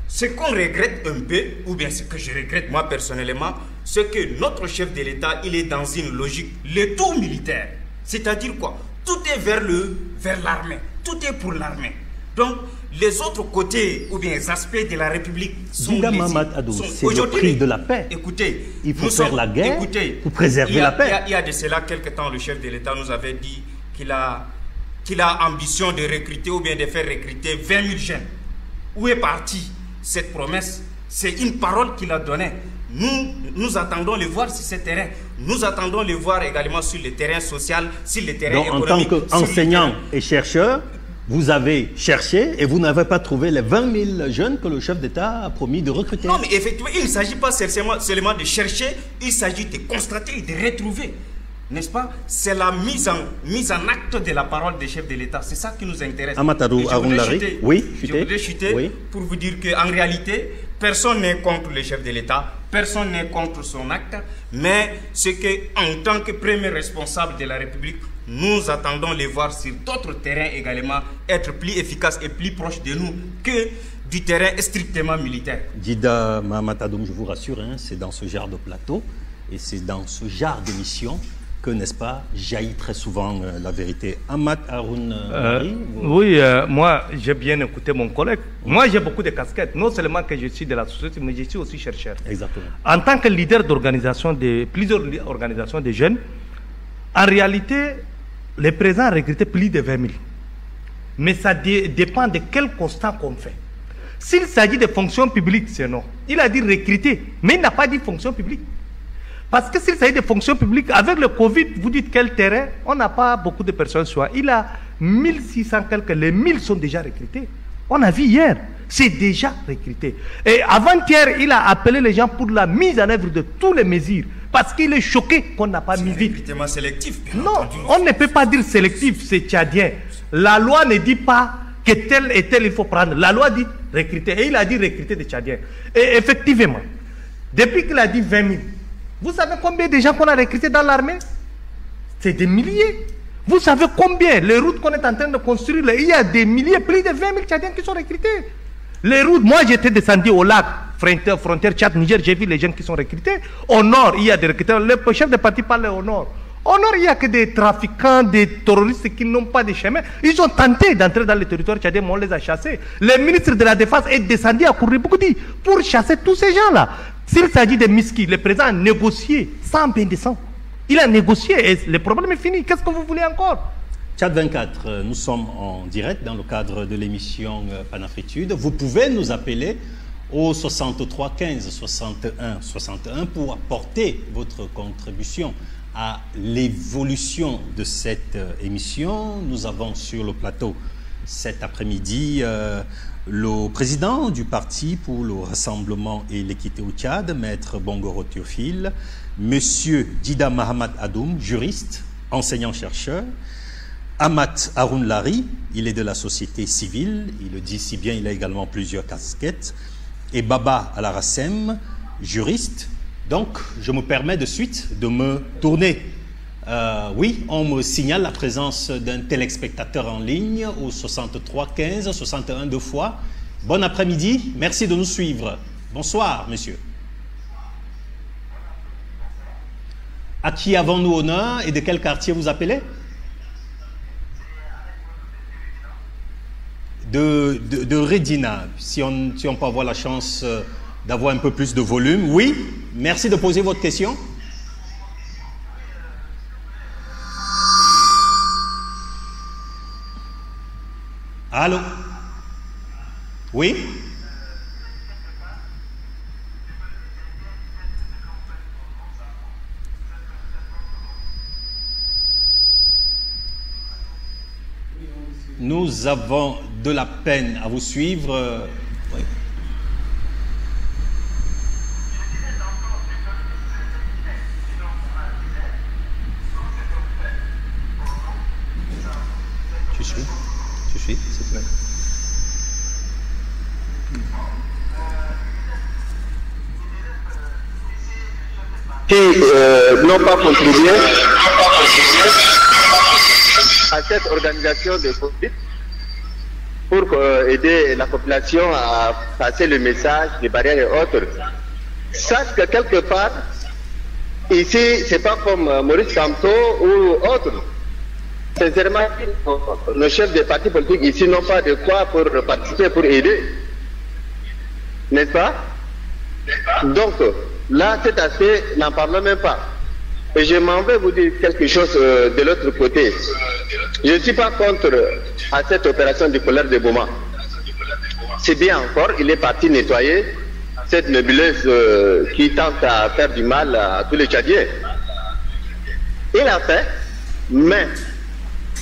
ce qu'on regrette un peu, ou bien ce que je regrette moi personnellement, c'est que notre chef de l'État, il est dans une logique, le tout militaire. C'est-à-dire quoi? Tout est vers l'armée. Tout est pour l'armée. Donc, les autres côtés ou bien les aspects de la République sont Dida Mahamat Adoum, c'est le prix de la paix. Écoutez, il faut faire la guerre pour préserver la paix. Il y a de cela quelque temps, le chef de l'État nous avait dit qu'il a ambition de recruter ou bien de faire recruter 20 000 jeunes. Où est partie cette promesse? C'est une parole qu'il a donnée. Nous attendons le voir sur ce terrain. Nous attendons le voir également sur le terrain social, sur le terrain économique. En tant qu'enseignant et chercheur, vous avez cherché et vous n'avez pas trouvé les 20 000 jeunes que le chef d'État a promis de recruter. Non, mais effectivement, il ne s'agit pas seulement de chercher, il s'agit de constater et de retrouver. N'est-ce pas? C'est la mise en acte de la parole des chefs de l'État. C'est ça qui nous intéresse. Amatadou Aroun-Lari, oui, je voudrais chuter pour vous dire qu'en réalité, personne n'est contre le chef de l'État, personne n'est contre son acte, mais c'est qu'en tant que premier responsable de la République, nous attendons les voir sur d'autres terrains également être plus efficaces et plus proches de nous que du terrain strictement militaire. Dida Mahamat Adoum, je vous rassure, hein, c'est dans ce genre de plateau et c'est dans ce genre d'émission que, n'est-ce pas, jaillit très souvent la vérité. Amat Aroun-Lari, oui, moi, j'ai bien écouté mon collègue. Moi, j'ai beaucoup de casquettes. Non seulement que je suis de la société, mais je suis aussi chercheur. Exactement. En tant que leader d'organisation, plusieurs organisations de jeunes, en réalité, les présidents ont recruté plus de 20 000. Mais ça dépend de quel constat qu'on fait. S'il s'agit de fonctions publiques, c'est non. Il a dit recruter, mais il n'a pas dit fonction publique. Parce que s'il s'agit de fonctions publiques, avec le Covid, vous dites quel terrain, on n'a pas beaucoup de personnes sur. Il a 1600 quelques, les 1000 sont déjà recrutés. On a vu hier, c'est déjà recruté. Et avant-hier, il a appelé les gens pour la mise en œuvre de toutes les mesures. Parce qu'il est choqué qu'on n'a pas mis vite. C'est recrutement sélectif. Non, on ne peut pas dire sélectif, c'est tchadien. La loi ne dit pas que tel et tel il faut prendre. La loi dit recruter. Et il a dit recruter des tchadiens. Et effectivement, depuis qu'il a dit 20 000, vous savez combien de gens qu'on a recrutés dans l'armée? C'est des milliers. Vous savez combien les routes qu'on est en train de construire, il y a des milliers, plus de 20 000 tchadiens qui sont recrutés. Les routes, moi j'étais descendu au lac, frontière Tchad-Niger, j'ai vu les gens qui sont recrutés. Au nord, il y a des recruteurs. Le chef de parti parle au nord. Au nord, il n'y a que des trafiquants, des terroristes qui n'ont pas de chemin. Ils ont tenté d'entrer dans le territoire tchadien, mais on les a chassés. Le ministre de la Défense est descendu à Kouriboukoudi pour chasser tous ces gens-là. S'il s'agit de Miski, le président a négocié sans bain de sang. Il a négocié et le problème est fini. Qu'est-ce que vous voulez encore? Tchad 24, nous sommes en direct dans le cadre de l'émission Panafritude. Vous pouvez nous appeler au 63 15 61 61 pour apporter votre contribution à l'évolution de cette émission. Nous avons sur le plateau cet après-midi le président du parti pour le rassemblement et l'équité au Tchad, Maître Bongoro Théophile, Monsieur Dida Mahamat Adoum, juriste, enseignant-chercheur, Amat Aroun-Lari, il est de la société civile, il le dit si bien, il a également plusieurs casquettes, et Baba Alarassem, juriste. Donc, je me permets de suite de me tourner. Oui, on me signale la présence d'un téléspectateur en ligne au 63 15 61 deux fois. Bon après-midi, merci de nous suivre. Bonsoir, monsieur. À qui avons-nous honneur et de quel quartier vous appelez? De Redina, si on peut avoir la chance d'avoir un peu plus de volume. Oui, merci de poser votre question. Allô? Oui? Nous avons de la peine à vous suivre. Oui. n'ont pas contribué à cette organisation de Covid pour aider la population à passer le message des barrières et autres. Sache que quelque part, ici, c'est pas comme Maurice Kamto ou autre. Sincèrement, nos chefs des partis politiques ici n'ont pas de quoi pour participer, pour aider. N'est-ce pas? Donc, là, cet aspect, n'en parlons même pas. Et je m'en vais vous dire quelque chose de l'autre côté. Je ne suis pas contre à cette opération du colère de Boma. C'est bien encore, il est parti nettoyer cette nébuleuse qui tente à faire du mal à tous les Tchadiens. Il a fait, mais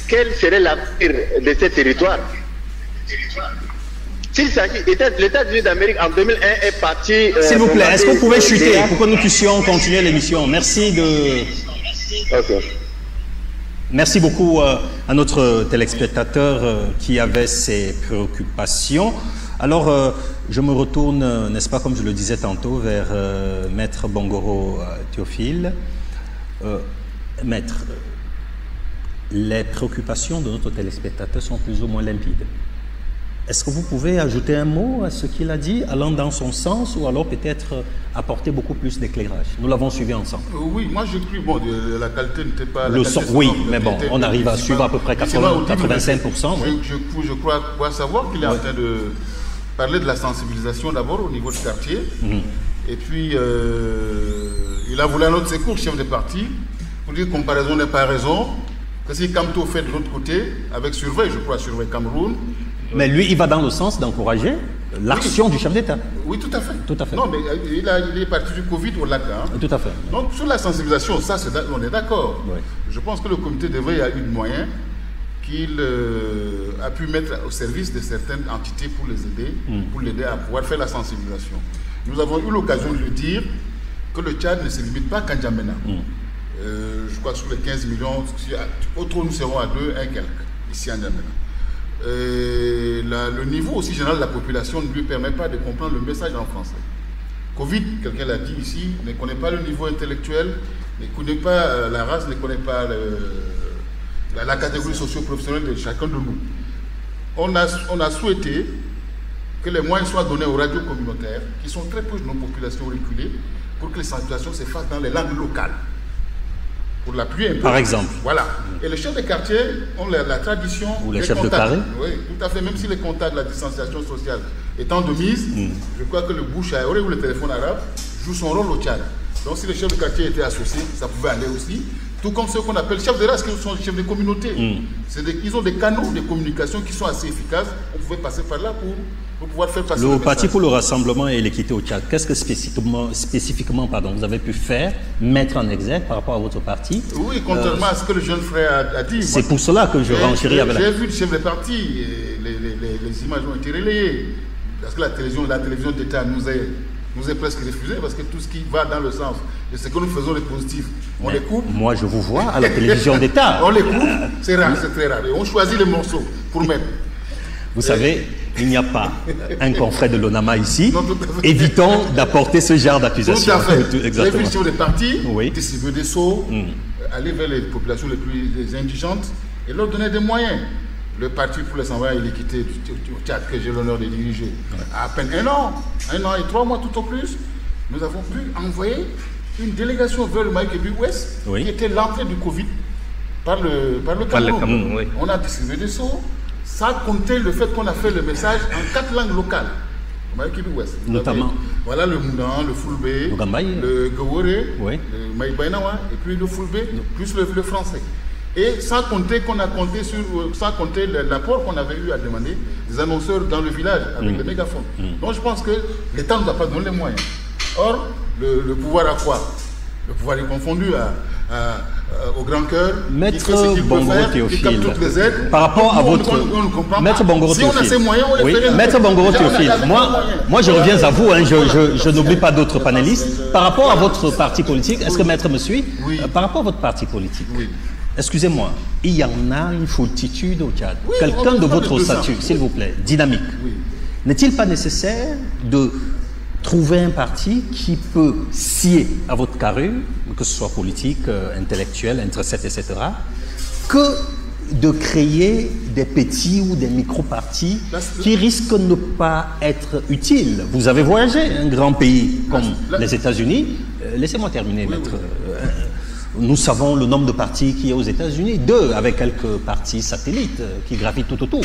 quel serait l'avenir de ce territoire? S'il s'agit, les États-Unis d'Amérique en 2001 est parti... S'il vous plaît, est-ce que vous pouvez chuter pour que nous puissions continuer l'émission? Merci de... Ok. Merci beaucoup à notre téléspectateur qui avait ses préoccupations. Alors, je me retourne, n'est-ce pas, comme je le disais tantôt, vers Maître Bongoro Théophile. Maître, les préoccupations de notre téléspectateur sont plus ou moins limpides. Est-ce que vous pouvez ajouter un mot à ce qu'il a dit, allant dans son sens, ou alors peut-être apporter beaucoup plus d'éclairage? Nous l'avons suivi ensemble. Oui, moi j'ai cru, bon, la qualité n'était pas... Le son, oui, mais bon, on arrive à suivre à peu près 85%. Oui. Je crois savoir qu'il est en train de parler de la sensibilisation d'abord au niveau du quartier. Et puis, il a voulu un autre secours, chef de parti, pour dire comparaison n'est pas raison. Que si Kamto fait de l'autre côté, avec Surveille, je crois, Surveille Cameroun. Mais lui, il va dans le sens d'encourager l'action du chef d'État. Oui, tout à fait. Tout à fait. Non, mais il est parti du Covid au lac. Hein. Tout à fait. Donc, sur la sensibilisation, ça, on est d'accord. Oui. Je pense que le comité de veille a eu de moyens qu'il a pu mettre au service de certaines entités pour les aider, pour l'aider à pouvoir faire la sensibilisation. Nous avons eu l'occasion de le dire que le Tchad ne se limite pas qu'à N'Djamena. Je crois que sur les 15 millions, autour nous serons à 2, 1 quelque, ici à N'Djamena. Le niveau aussi général de la population ne lui permet pas de comprendre le message en français. Covid, quelqu'un l'a dit ici, ne connaît pas le niveau intellectuel, ne connaît pas la race, ne connaît pas la catégorie socio-professionnelle de chacun de nous. On a souhaité que les moyens soient donnés aux radios communautaires, qui sont très proches de nos populations reculées, pour que les sensibilisations se fassent dans les langues locales. Pour l'appuyer un peu. Par exemple. Voilà. Et les chefs de quartier ont la tradition. Ou les chefs de carré. Oui, tout à fait. Même si les contacts, la distanciation sociale étant de mise, je crois que le bouche à oreille ou le téléphone arabe joue son rôle au Tchad. Donc si les chefs de quartier étaient associés, ça pouvait aller aussi. Tout comme ceux qu'on appelle chefs de race, qui sont chefs de communauté. Ils ont des canaux de communication qui sont assez efficaces. On pouvait passer par là pour pouvoir faire passer le Parti pour le Rassemblement et l'équité au Tchad, qu'est-ce que spécifiquement vous avez pu faire, mettre en exergue par rapport à votre parti? Oui, contrairement à ce que le jeune frère a dit. C'est pour cela que je renchéris avec J'ai vu le chef de parti, les images ont été relayées. Parce que la télévision d'État nous est presque refusée, parce que tout ce qui va dans le sens de ce que nous faisons de positif, on les coupe. Moi, je vous vois à la télévision d'État. On les coupe, c'est rare, c'est très rare. Et on choisit les morceaux pour mettre. Vous savez, il n'y a pas un confrère de l'ONAMA ici. Non, évitons d'apporter ce genre d'accusation. Tout à fait. Exactement. Vous avez vu sur les partis, oui. Distribuer des seaux, aller vers les populations les plus indigentes et leur donner des moyens. Le Parti pour les sans-voix et l'équité du Tchad, que j'ai l'honneur de diriger, à peine un an et 3 mois tout au plus, nous avons pu envoyer une délégation vers le Maïkébi-Ouest, qui était l'entrée du Covid par le Cameroun. Oui. On a distribué des seaux. Ça comptait le fait qu'on a fait le message en 4 langues locales. Ouest. Notamment. Voilà le Mounan, le Fulbe, le Gawore, le Maïbainawa, et puis le Fulbe, plus le français. Et sans compter l'apport qu'on avait eu à demander des annonceurs dans le village avec les mégaphones. Donc je pense que l'État ne nous a pas donné les moyens. Or, le pouvoir à quoi? Le pouvoir est confondu au grand cœur. Maître Bongoro Théophile, par rapport à votre... Maître Bongoro Théophile, si on a ces moyens, on les ferait. Maître Bongoro Théophile, moi je reviens à vous, hein, je n'oublie pas d'autres panélistes. Par rapport à votre parti politique, est-ce que Maître me suit? Par rapport à votre parti politique, excusez-moi, il y en a une foultitude au Tchad. Quelqu'un de votre statut, s'il vous plaît, dynamique. N'est-il pas nécessaire de Trouver un parti qui peut scier à votre carrure, que ce soit politique, intellectuel, intercept, etc., que de créer des petits ou des micro-partis qui risquent de ne pas être utiles. Vous avez voyagé un grand pays comme les États-Unis. Laissez-moi terminer, maître. Nous savons le nombre de partis qu'il y a aux États-Unis, 2 avec quelques partis satellites qui gravitent tout autour.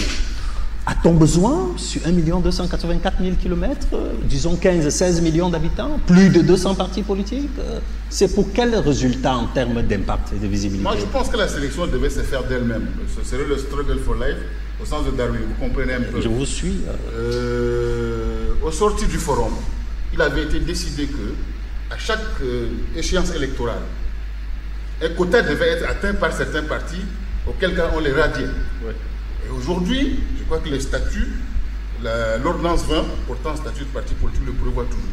A-t-on besoin, sur 1 284 000 km, disons 15-16 millions d'habitants, plus de 200 partis politiques? C'est pour quel résultat en termes d'impact et de visibilité? Moi, je pense que la sélection devait se faire d'elle-même. Ce serait le struggle for life au sens de Darwin. Vous comprenez un peu? Je vous suis. Au sortir du forum, il avait été décidé que, à chaque échéance électorale, un quota devait être atteint par certains partis, auquel cas on les radiait. Ouais. Et aujourd'hui, je crois que les statuts, l'ordonnance 20, portant statut de parti politique, le prévoit toujours.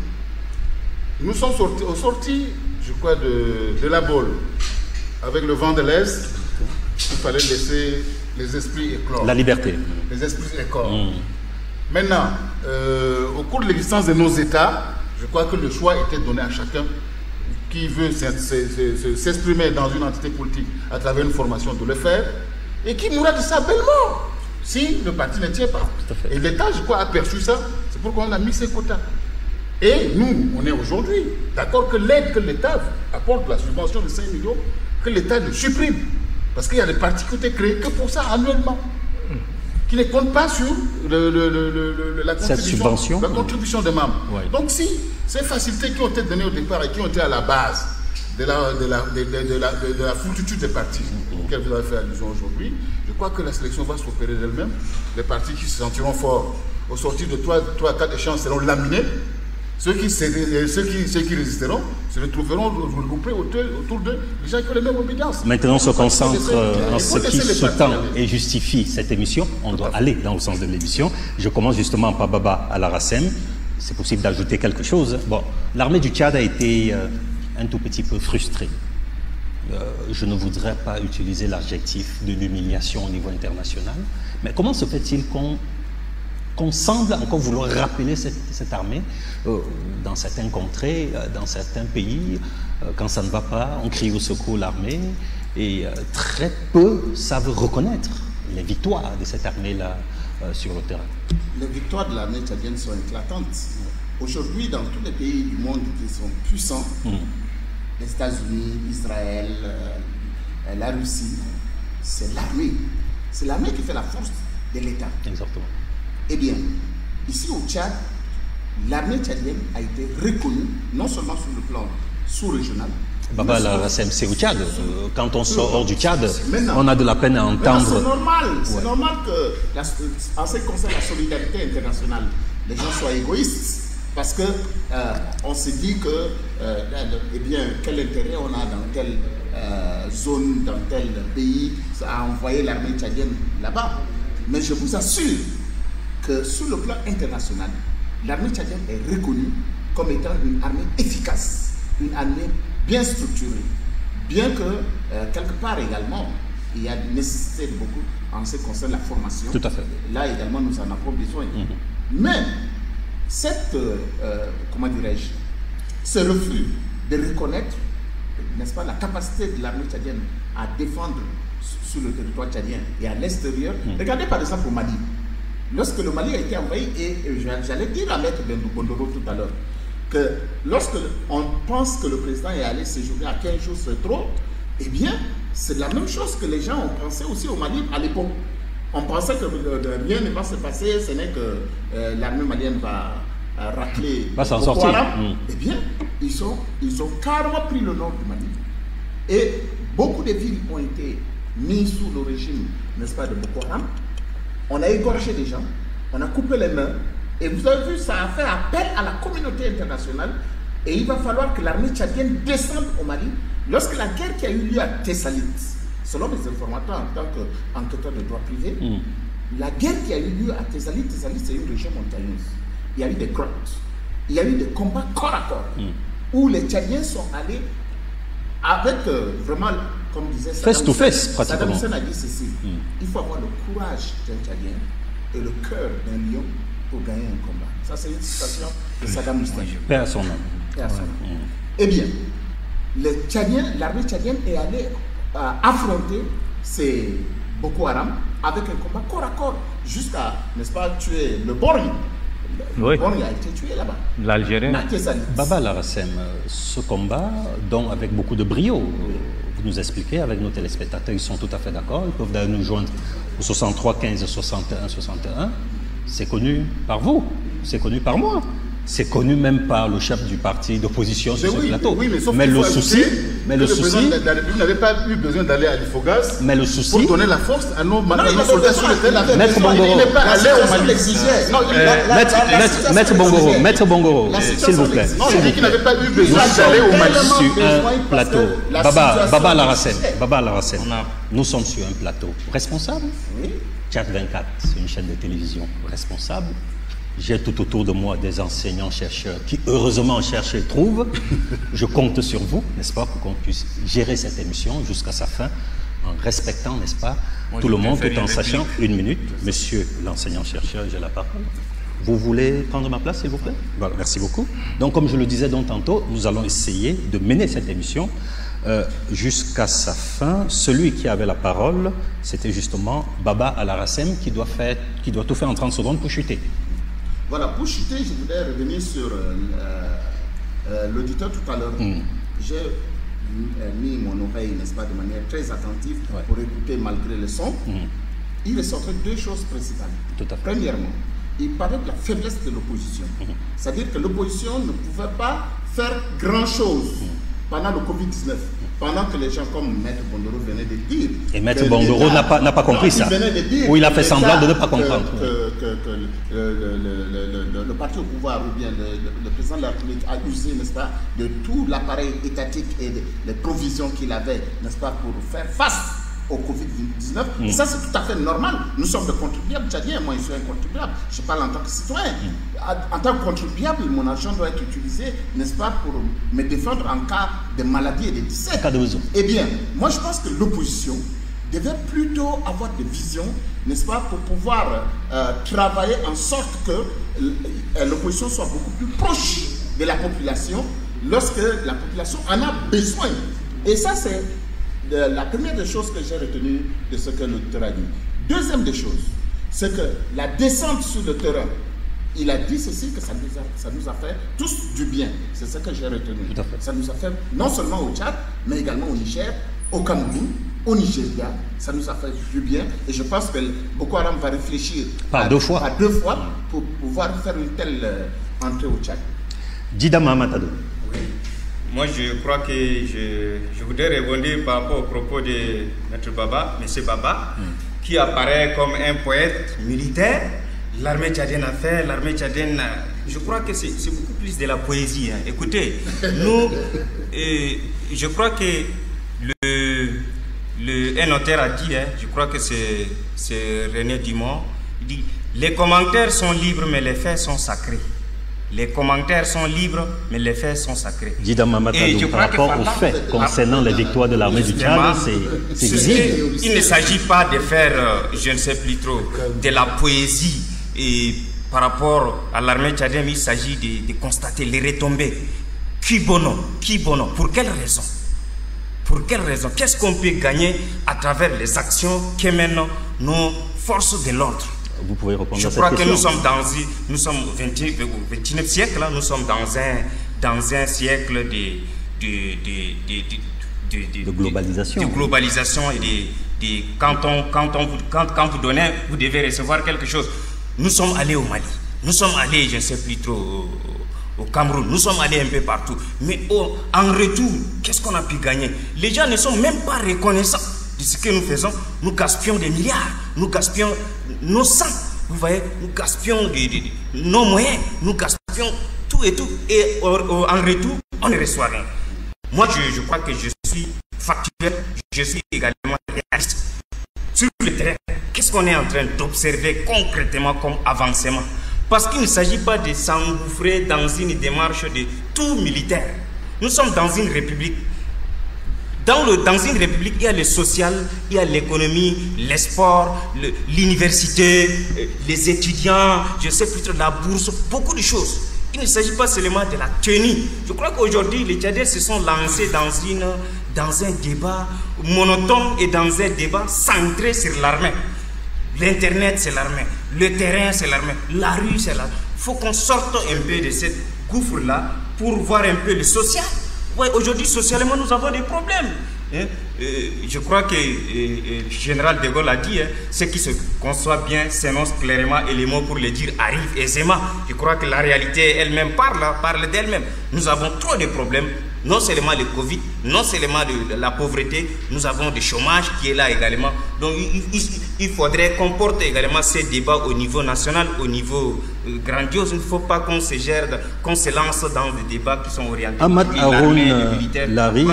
Nous sommes sortis, je crois, de la bolle, avec le vent de l'Est, il fallait laisser les esprits éclore. La liberté. Les esprits éclore. Maintenant, au cours de l'existence de nos États, je crois que le choix était donné à chacun qui veut s'exprimer dans une entité politique à travers une formation de le faire, et qui mourra de ça bellement si le parti ne tient pas. Et l'État, je crois, a perçu ça. C'est pourquoi on a mis ces quotas. Et nous, on est aujourd'hui d'accord que l'aide que l'État apporte, la subvention de 5 millions, que l'État le supprime. Parce qu'il y a des partis qui ont été créés que pour ça annuellement, qui ne comptent pas sur la contribution des membres. Ouais. Donc si ces facilités qui ont été données au départ et qui ont été à la base de la foultitude des partis auxquels vous avez fait allusion aujourd'hui, je crois que la sélection va s'opérer d'elle-même. Les partis qui se sentiront forts au sortir de 3 à 4 échéances seront laminés. Ceux qui résisteront se retrouveront regroupés autour d'eux, les gens qui ont les mêmes obligations. Maintenant, on se concentre en ce qui sous-tend et justifie cette émission. On doit aller dans le sens de l'émission. Je commence justement par Baba Alaracem. C'est possible d'ajouter quelque chose. Bon, l'armée du Tchad a été un tout petit peu frustrée. Je ne voudrais pas utiliser l'adjectif de l'humiliation au niveau international, mais comment se fait-il qu'on semble encore vouloir rappeler cette armée dans certaines contrées, dans certains pays, quand ça ne va pas, on crie au secours l'armée, et très peu savent reconnaître les victoires de cette armée-là sur le terrain. Les victoires de l'armée tchadienne sont éclatantes. Aujourd'hui, dans tous les pays du monde qui sont puissants, les États-Unis, Israël, la Russie, c'est l'armée. C'est l'armée qui fait la force de l'État. Exactement. Eh bien, ici au Tchad, l'armée tchadienne a été reconnue, non seulement sur le plan sous-régional. Baba Alaracem, c'est au Tchad. Quand on sort hors du Tchad, on a de la peine à entendre. C'est normal. C'est normal que, en ce qui concerne la solidarité internationale, les gens soient égoïstes. Parce que on se dit que, eh bien, quel intérêt on a dans telle zone, dans tel pays, à envoyer l'armée tchadienne là-bas. Mais je vous assure que sur le plan international, l'armée tchadienne est reconnue comme étant une armée efficace, une armée bien structurée, bien que quelque part également, il y a une nécessité de beaucoup en ce qui concerne la formation. Tout à fait. Là également, nous en avons besoin. Mais cette, comment dirais-je, ce refus de reconnaître, n'est-ce pas, la capacité de l'armée tchadienne à défendre sur le territoire tchadien et à l'extérieur. Regardez par exemple au Mali. Lorsque le Mali a été envahi, et j'allais dire à Maître Bondoro tout à l'heure, que lorsque on pense que le président est allé séjourner à 15 jours c'est trop, eh bien, c'est la même chose que les gens ont pensé aussi au Mali à l'époque. On pensait que rien ne va se passer, ce n'est que l'armée malienne va racler Boko Haram. Eh bien, ils ont carrément pris le nord du Mali. Et beaucoup de villes ont été mises sous le régime, n'est-ce pas, de Boko Haram. On a égorgé des gens, on a coupé les mains. Et vous avez vu, ça a fait appel à la communauté internationale. Et il va falloir que l'armée tchadienne descende au Mali. Lorsque la guerre qui a eu lieu à Tessalit, selon les informateurs en tant qu'enquêteur de droit privé, la guerre qui a eu lieu à Tessalit, c'est une région montagneuse. Il y a eu des grottes, il y a eu des combats corps à corps, où les Tchadiens sont allés avec vraiment, comme disait face to face, pratiquement. Saddam Hussein a dit ceci, il faut avoir le courage d'un Tchadien et le cœur d'un lion pour gagner un combat. Ça, c'est une citation de Saddam Hussein. Paix à son âme. Paix à son âme. Eh bien, l'armée tchadienne est allée affronter ces Boko Haram avec un combat corps à corps jusqu'à, n'est-ce pas, tuer le Borgne. Oui. Le Borgne a été tué là-bas. L'Algérien. Baba Al-Hassem, ce combat, dont avec beaucoup de brio, vous nous expliquez, avec nos téléspectateurs, ils sont tout à fait d'accord, ils peuvent d'ailleurs nous joindre au 63 15 61 61. C'est connu par vous, c'est connu par moi. C'est connu même par le chef du parti d'opposition sur ce plateau. Oui, mais le souci, le président de la République n'avait pas eu besoin d'aller à l'Ifogaz pour donner la force à nos soldats sur le terrain. Maître Bongoro, il n'est pas allé au Mali. Maître Bongoro, s'il vous plaît. Non, il dit qu'il n'avait pas eu besoin d'aller au Mali. Sur un plateau. Baba Al-Hassem, nous sommes sur un plateau responsable. Tchad 24, c'est une chaîne de télévision responsable. J'ai tout autour de moi des enseignants-chercheurs qui, heureusement, cherchent et trouvent. Je compte sur vous, n'est-ce pas, pour qu'on puisse gérer cette émission jusqu'à sa fin, en respectant, n'est-ce pas, tout le monde, tout en sachant, une minute. Monsieur l'enseignant-chercheur, j'ai la parole. Vous voulez prendre ma place, s'il vous plaît? Voilà, merci beaucoup. Donc, comme je le disais donc tantôt, nous allons essayer de mener cette émission jusqu'à sa fin. Celui qui avait la parole, c'était justement Baba Al-Hassem qui doit tout faire en 30 secondes pour chuter. Voilà, pour chuter, je voudrais revenir sur l'auditeur tout à l'heure. J'ai mis mon oreille, n'est-ce pas, de manière très attentive pour écouter malgré le son. Il ressortait deux choses principales. Tout à fait. Premièrement, il parlait de la faiblesse de l'opposition. C'est-à-dire que l'opposition ne pouvait pas faire grand-chose pendant le Covid-19. Pendant que les gens comme Maître Bongoro venaient de dire... Et Maître Bongoro n'a pas compris ça. Ou il a fait semblant de ne pas comprendre. Le parti au pouvoir ou bien le président de la République a usé, n'est-ce pas, de tout l'appareil étatique et les provisions qu'il avait, n'est-ce pas, pour faire face au Covid-19. Et ça, c'est tout à fait normal. Nous sommes des contribuables tchadiens. Moi, je suis un contribuable. Je parle en tant que citoyen. En tant que contribuable, mon argent doit être utilisé, n'est-ce pas, pour me défendre en cas de maladie et de décès. Eh bien, moi, je pense que l'opposition devait plutôt avoir des visions, n'est-ce pas, pour pouvoir travailler en sorte que l'opposition soit beaucoup plus proche de la population lorsque la population en a besoin. Et ça, c'est la première des choses que j'ai retenue de ce que l'auditeur a dit. Deuxième des choses, c'est que la descente sur le terrain, il a dit ceci, que ça nous a fait tous du bien. C'est ce que j'ai retenu. Ça nous a fait non seulement au Tchad, mais également au Niger, au Cameroun, au Nigeria. Ça nous a fait du bien. Et je pense que Boko Haram va réfléchir par deux fois pour pouvoir faire une telle entrée au Tchad. Dida Mahamatadou. Moi, je crois que je voudrais rebondir par rapport au propos de notre Baba, M. Baba, qui apparaît comme un poète militaire. L'armée tchadienne a fait, l'armée tchadienne, je crois que c'est beaucoup plus de la poésie. Hein. Écoutez, nous, je crois que un notaire a dit, hein, je crois que c'est René Dumont, il dit, les commentaires sont libres mais les faits sont sacrés. Les commentaires sont libres, mais les faits sont sacrés. Dida Mahamatadou, par rapport aux faits concernant les victoires de l'armée du Tchad, c'est visible. Il ne s'agit pas de faire, je ne sais plus trop, de la poésie. Et par rapport à l'armée tchadienne, il s'agit de constater les retombées. Qui bono? Pour quelle raison? Pour quelle raison? Qu'est-ce qu'on peut gagner à travers les actions que mènent nos forces de l'ordre? Vous pouvez répondre à cette question. Je crois que nous sommes au XXIe siècle, là, nous sommes dans un siècle de globalisation. De globalisation et quand vous donnez, vous devez recevoir quelque chose. Nous sommes allés au Mali, nous sommes allés, je ne sais plus trop, au Cameroun, nous sommes allés un peu partout. Mais en retour, qu'est-ce qu'on a pu gagner? Les gens ne sont même pas reconnaissants de ce que nous faisons. Nous gaspillons des milliards, nous gaspillons nos sangs, vous voyez, nous gaspillons nos moyens, nous gaspillons tout et tout. Et en retour, on ne reçoit rien. Moi, je crois que je suis factuel, je suis également réaliste. Sur le terrain, qu'est-ce qu'on est en train d'observer concrètement comme avancement? Parce qu'il ne s'agit pas de s'engouffrer dans une démarche de tout militaire. Nous sommes dans une république Dans une république, il y a le social, il y a l'économie, les sports, l'université, les étudiants, je sais plus trop, la bourse, beaucoup de choses. Il ne s'agit pas seulement de la tenue. Je crois qu'aujourd'hui, les Tchadiens se sont lancés dans un débat monotone et dans un débat centré sur l'armée. L'Internet, c'est l'armée. Le terrain, c'est l'armée. La rue, c'est l'armée. Il faut qu'on sorte un peu de cette gouffre-là pour voir un peu le social. Ouais, aujourd'hui, socialement, nous avons des problèmes. Je crois que le général de Gaulle a dit, ce qui se conçoit bien s'énonce clairement et les mots pour le dire arrivent aisément. Je crois que la réalité elle-même parle d'elle-même. Nous avons trop de problèmes, non seulement le Covid, non seulement de la pauvreté, nous avons du chômage qui est là également. Donc il faudrait qu'on porte également ces débats au niveau national, au niveau grandiose. Il ne faut pas qu'on se gère, qu'on se lance dans des débats qui sont orientés Ahmad Haroun Larry,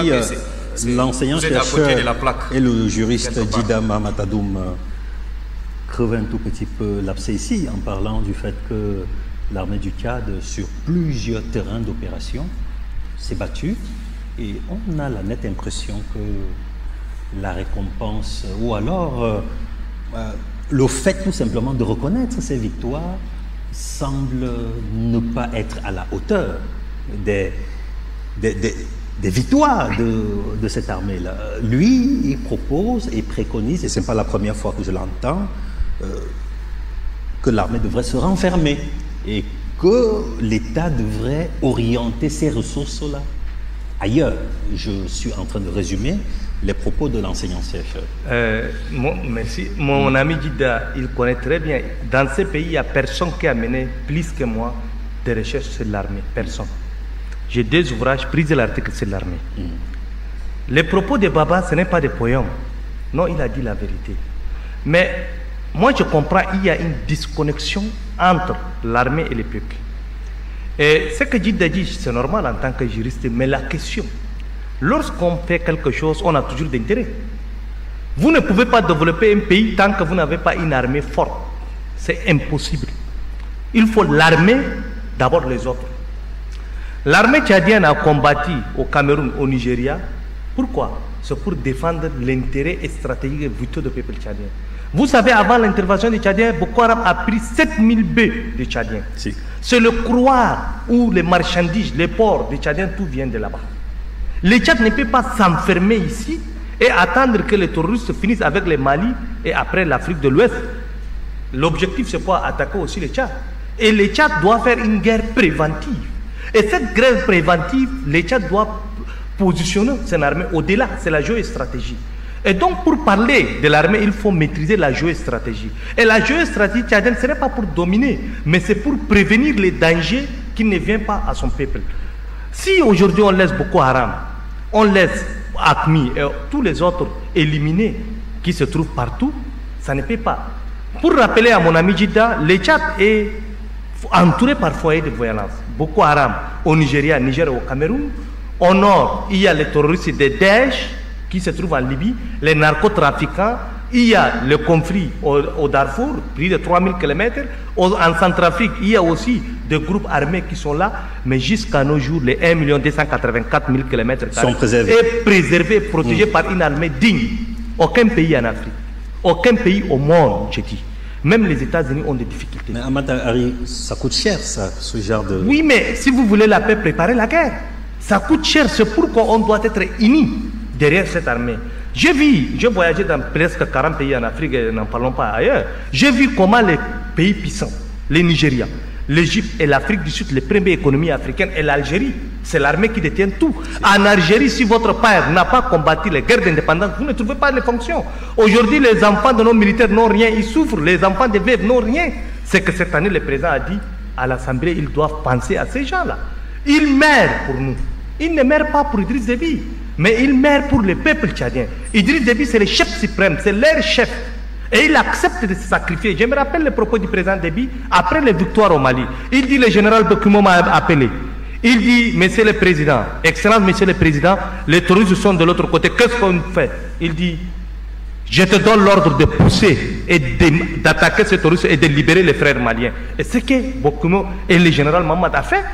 l'enseignant-chercheur et le juriste Dida Mamatadoum crevent un tout petit peu l'abcès ici en parlant du fait que l'armée du Tchad, sur plusieurs terrains d'opération, s'est battue et on a la nette impression que la récompense ou alors le fait tout simplement de reconnaître ces victoires semble ne pas être à la hauteur des victoires de cette armée-là. Lui, il propose et préconise, et ce n'est pas la première fois que je l'entends, que l'armée devrait se renfermer et que l'État devrait orienter ses ressources-là ailleurs. Je suis en train de résumer les propos de l'enseignant-chercheur. Merci. Mon ami Dida, il connaît très bien. Dans ce pays, il n'y a personne qui a mené plus que moi des recherches sur l'armée. Personne. J'ai 2 ouvrages, prise de l'article sur l'armée. Les propos de Baba, ce n'est pas des poèmes. Non, il a dit la vérité. Mais moi, je comprends, il y a une disconnexion entre l'armée et le peuple. Et ce que Dida dit, c'est normal en tant que juriste, mais la question, lorsqu'on fait quelque chose, on a toujours d'intérêt. Vous ne pouvez pas développer un pays tant que vous n'avez pas une armée forte. C'est impossible. Il faut l'armée, d'abord les autres. L'armée tchadienne a combattu au Cameroun, au Nigeria. Pourquoi? C'est pour défendre l'intérêt stratégique et vital du peuple tchadien. Vous savez, avant l'intervention des Tchadiens, Boko Haram a pris 7000 bœufs des Tchadiens. Si. C'est le couloir où les marchandises, les ports des Tchadiens, tout vient de là-bas. Le Tchad ne peut pas s'enfermer ici et attendre que les terroristes finissent avec le Mali et après l'Afrique de l'Ouest. L'objectif, c'est quoi? Attaquer aussi le Tchad. Et le Tchad doit faire une guerre préventive. Et cette guerre préventive, le Tchad doit positionner son armée au-delà. C'est la géostratégie. Et donc, pour parler de l'armée, il faut maîtriser la géostratégie. Et la géostratégie tchadienne, ce n'est pas pour dominer, mais c'est pour prévenir les dangers qui ne viennent pas à son peuple. Si aujourd'hui on laisse Boko Haram, on laisse AQMI et tous les autres éliminés qui se trouvent partout, ça ne peut pas. Pour rappeler à mon ami Dida, le Tchad est entouré par foyers de violence. Boko Haram au Nigeria, Niger et au Cameroun. Au nord, il y a les terroristes de Daesh qui se trouvent en Libye, les narcotrafiquants, il y a le conflit au Darfour, plus de 3000 km. En Centrafrique, il y a aussi des groupes armés qui sont là, mais jusqu'à nos jours, les 1 284 000 km sont préservés. Et préservés, protégés par une armée digne. Aucun pays en Afrique, aucun pays au monde, je dis. Même les États-Unis ont des difficultés. Mais Ahmad Harry, ça coûte cher, ça, ce genre de... Oui, mais si vous voulez la paix, préparez la guerre. Ça coûte cher, c'est pourquoi on doit être unis derrière cette armée. J'ai voyagé dans presque 40 pays en Afrique, et n'en parlons pas ailleurs. J'ai vu comment les pays puissants, les Nigériens, l'Égypte et l'Afrique du Sud, les premières économies africaines, et l'Algérie, c'est l'armée qui détient tout. En Algérie, si votre père n'a pas combattu les guerres d'indépendance, vous ne trouvez pas les fonctions. Aujourd'hui, les enfants de nos militaires n'ont rien, ils souffrent. Les enfants des veuves n'ont rien. C'est que cette année, le président a dit à l'Assemblée, ils doivent penser à ces gens-là. Ils meurent pour nous. Ils ne meurent pas pour Idriss Déby, mais ils meurent pour le peuple tchadien. Idriss Déby, c'est le chef suprême, c'est leur chef. Et il accepte de se sacrifier. Je me rappelle les propos du président Déby après les victoires au Mali. Il dit, le général Dokumo m'a appelé. Il dit, monsieur le président, excellence monsieur le président, les terroristes sont de l'autre côté, qu'est-ce qu'on fait? Il dit, je te donne l'ordre de pousser et d'attaquer ces terroristes et de libérer les frères maliens. Et c'est que Dokumo et le général Mamad a fait.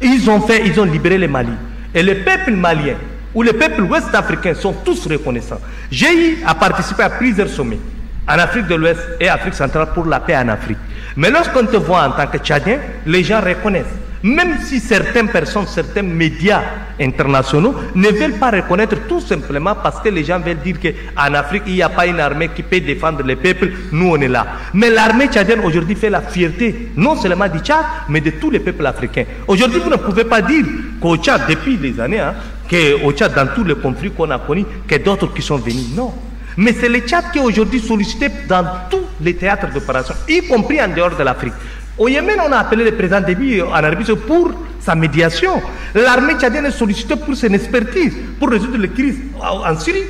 Ils ont libéré le Mali. Et le peuple malien, où les peuples ouest-africains sont tous reconnaissants. J'ai eu à participer à plusieurs sommets en Afrique de l'Ouest et Afrique centrale pour la paix en Afrique. Mais lorsqu'on te voit en tant que Tchadien, les gens reconnaissent. Même si certaines personnes, certains médias internationaux ne veulent pas reconnaître, tout simplement parce que les gens veulent dire qu'en Afrique, il n'y a pas une armée qui peut défendre les peuples, nous on est là. Mais l'armée tchadienne aujourd'hui fait la fierté, non seulement du Tchad, mais de tous les peuples africains. Aujourd'hui, vous ne pouvez pas dire qu'au Tchad, depuis des années, qu'au Tchad, dans tous les conflits qu'on a connus, qu'il y a d'autres qui sont venus. Non. Mais c'est le Tchad qui est aujourd'hui sollicité dans tous les théâtres d'opération, y compris en dehors de l'Afrique. Au Yémen, on a appelé le président Déby en Arabie Saoudite pour sa médiation. L'armée tchadienne est sollicitée pour son expertise, pour résoudre les crises en Syrie,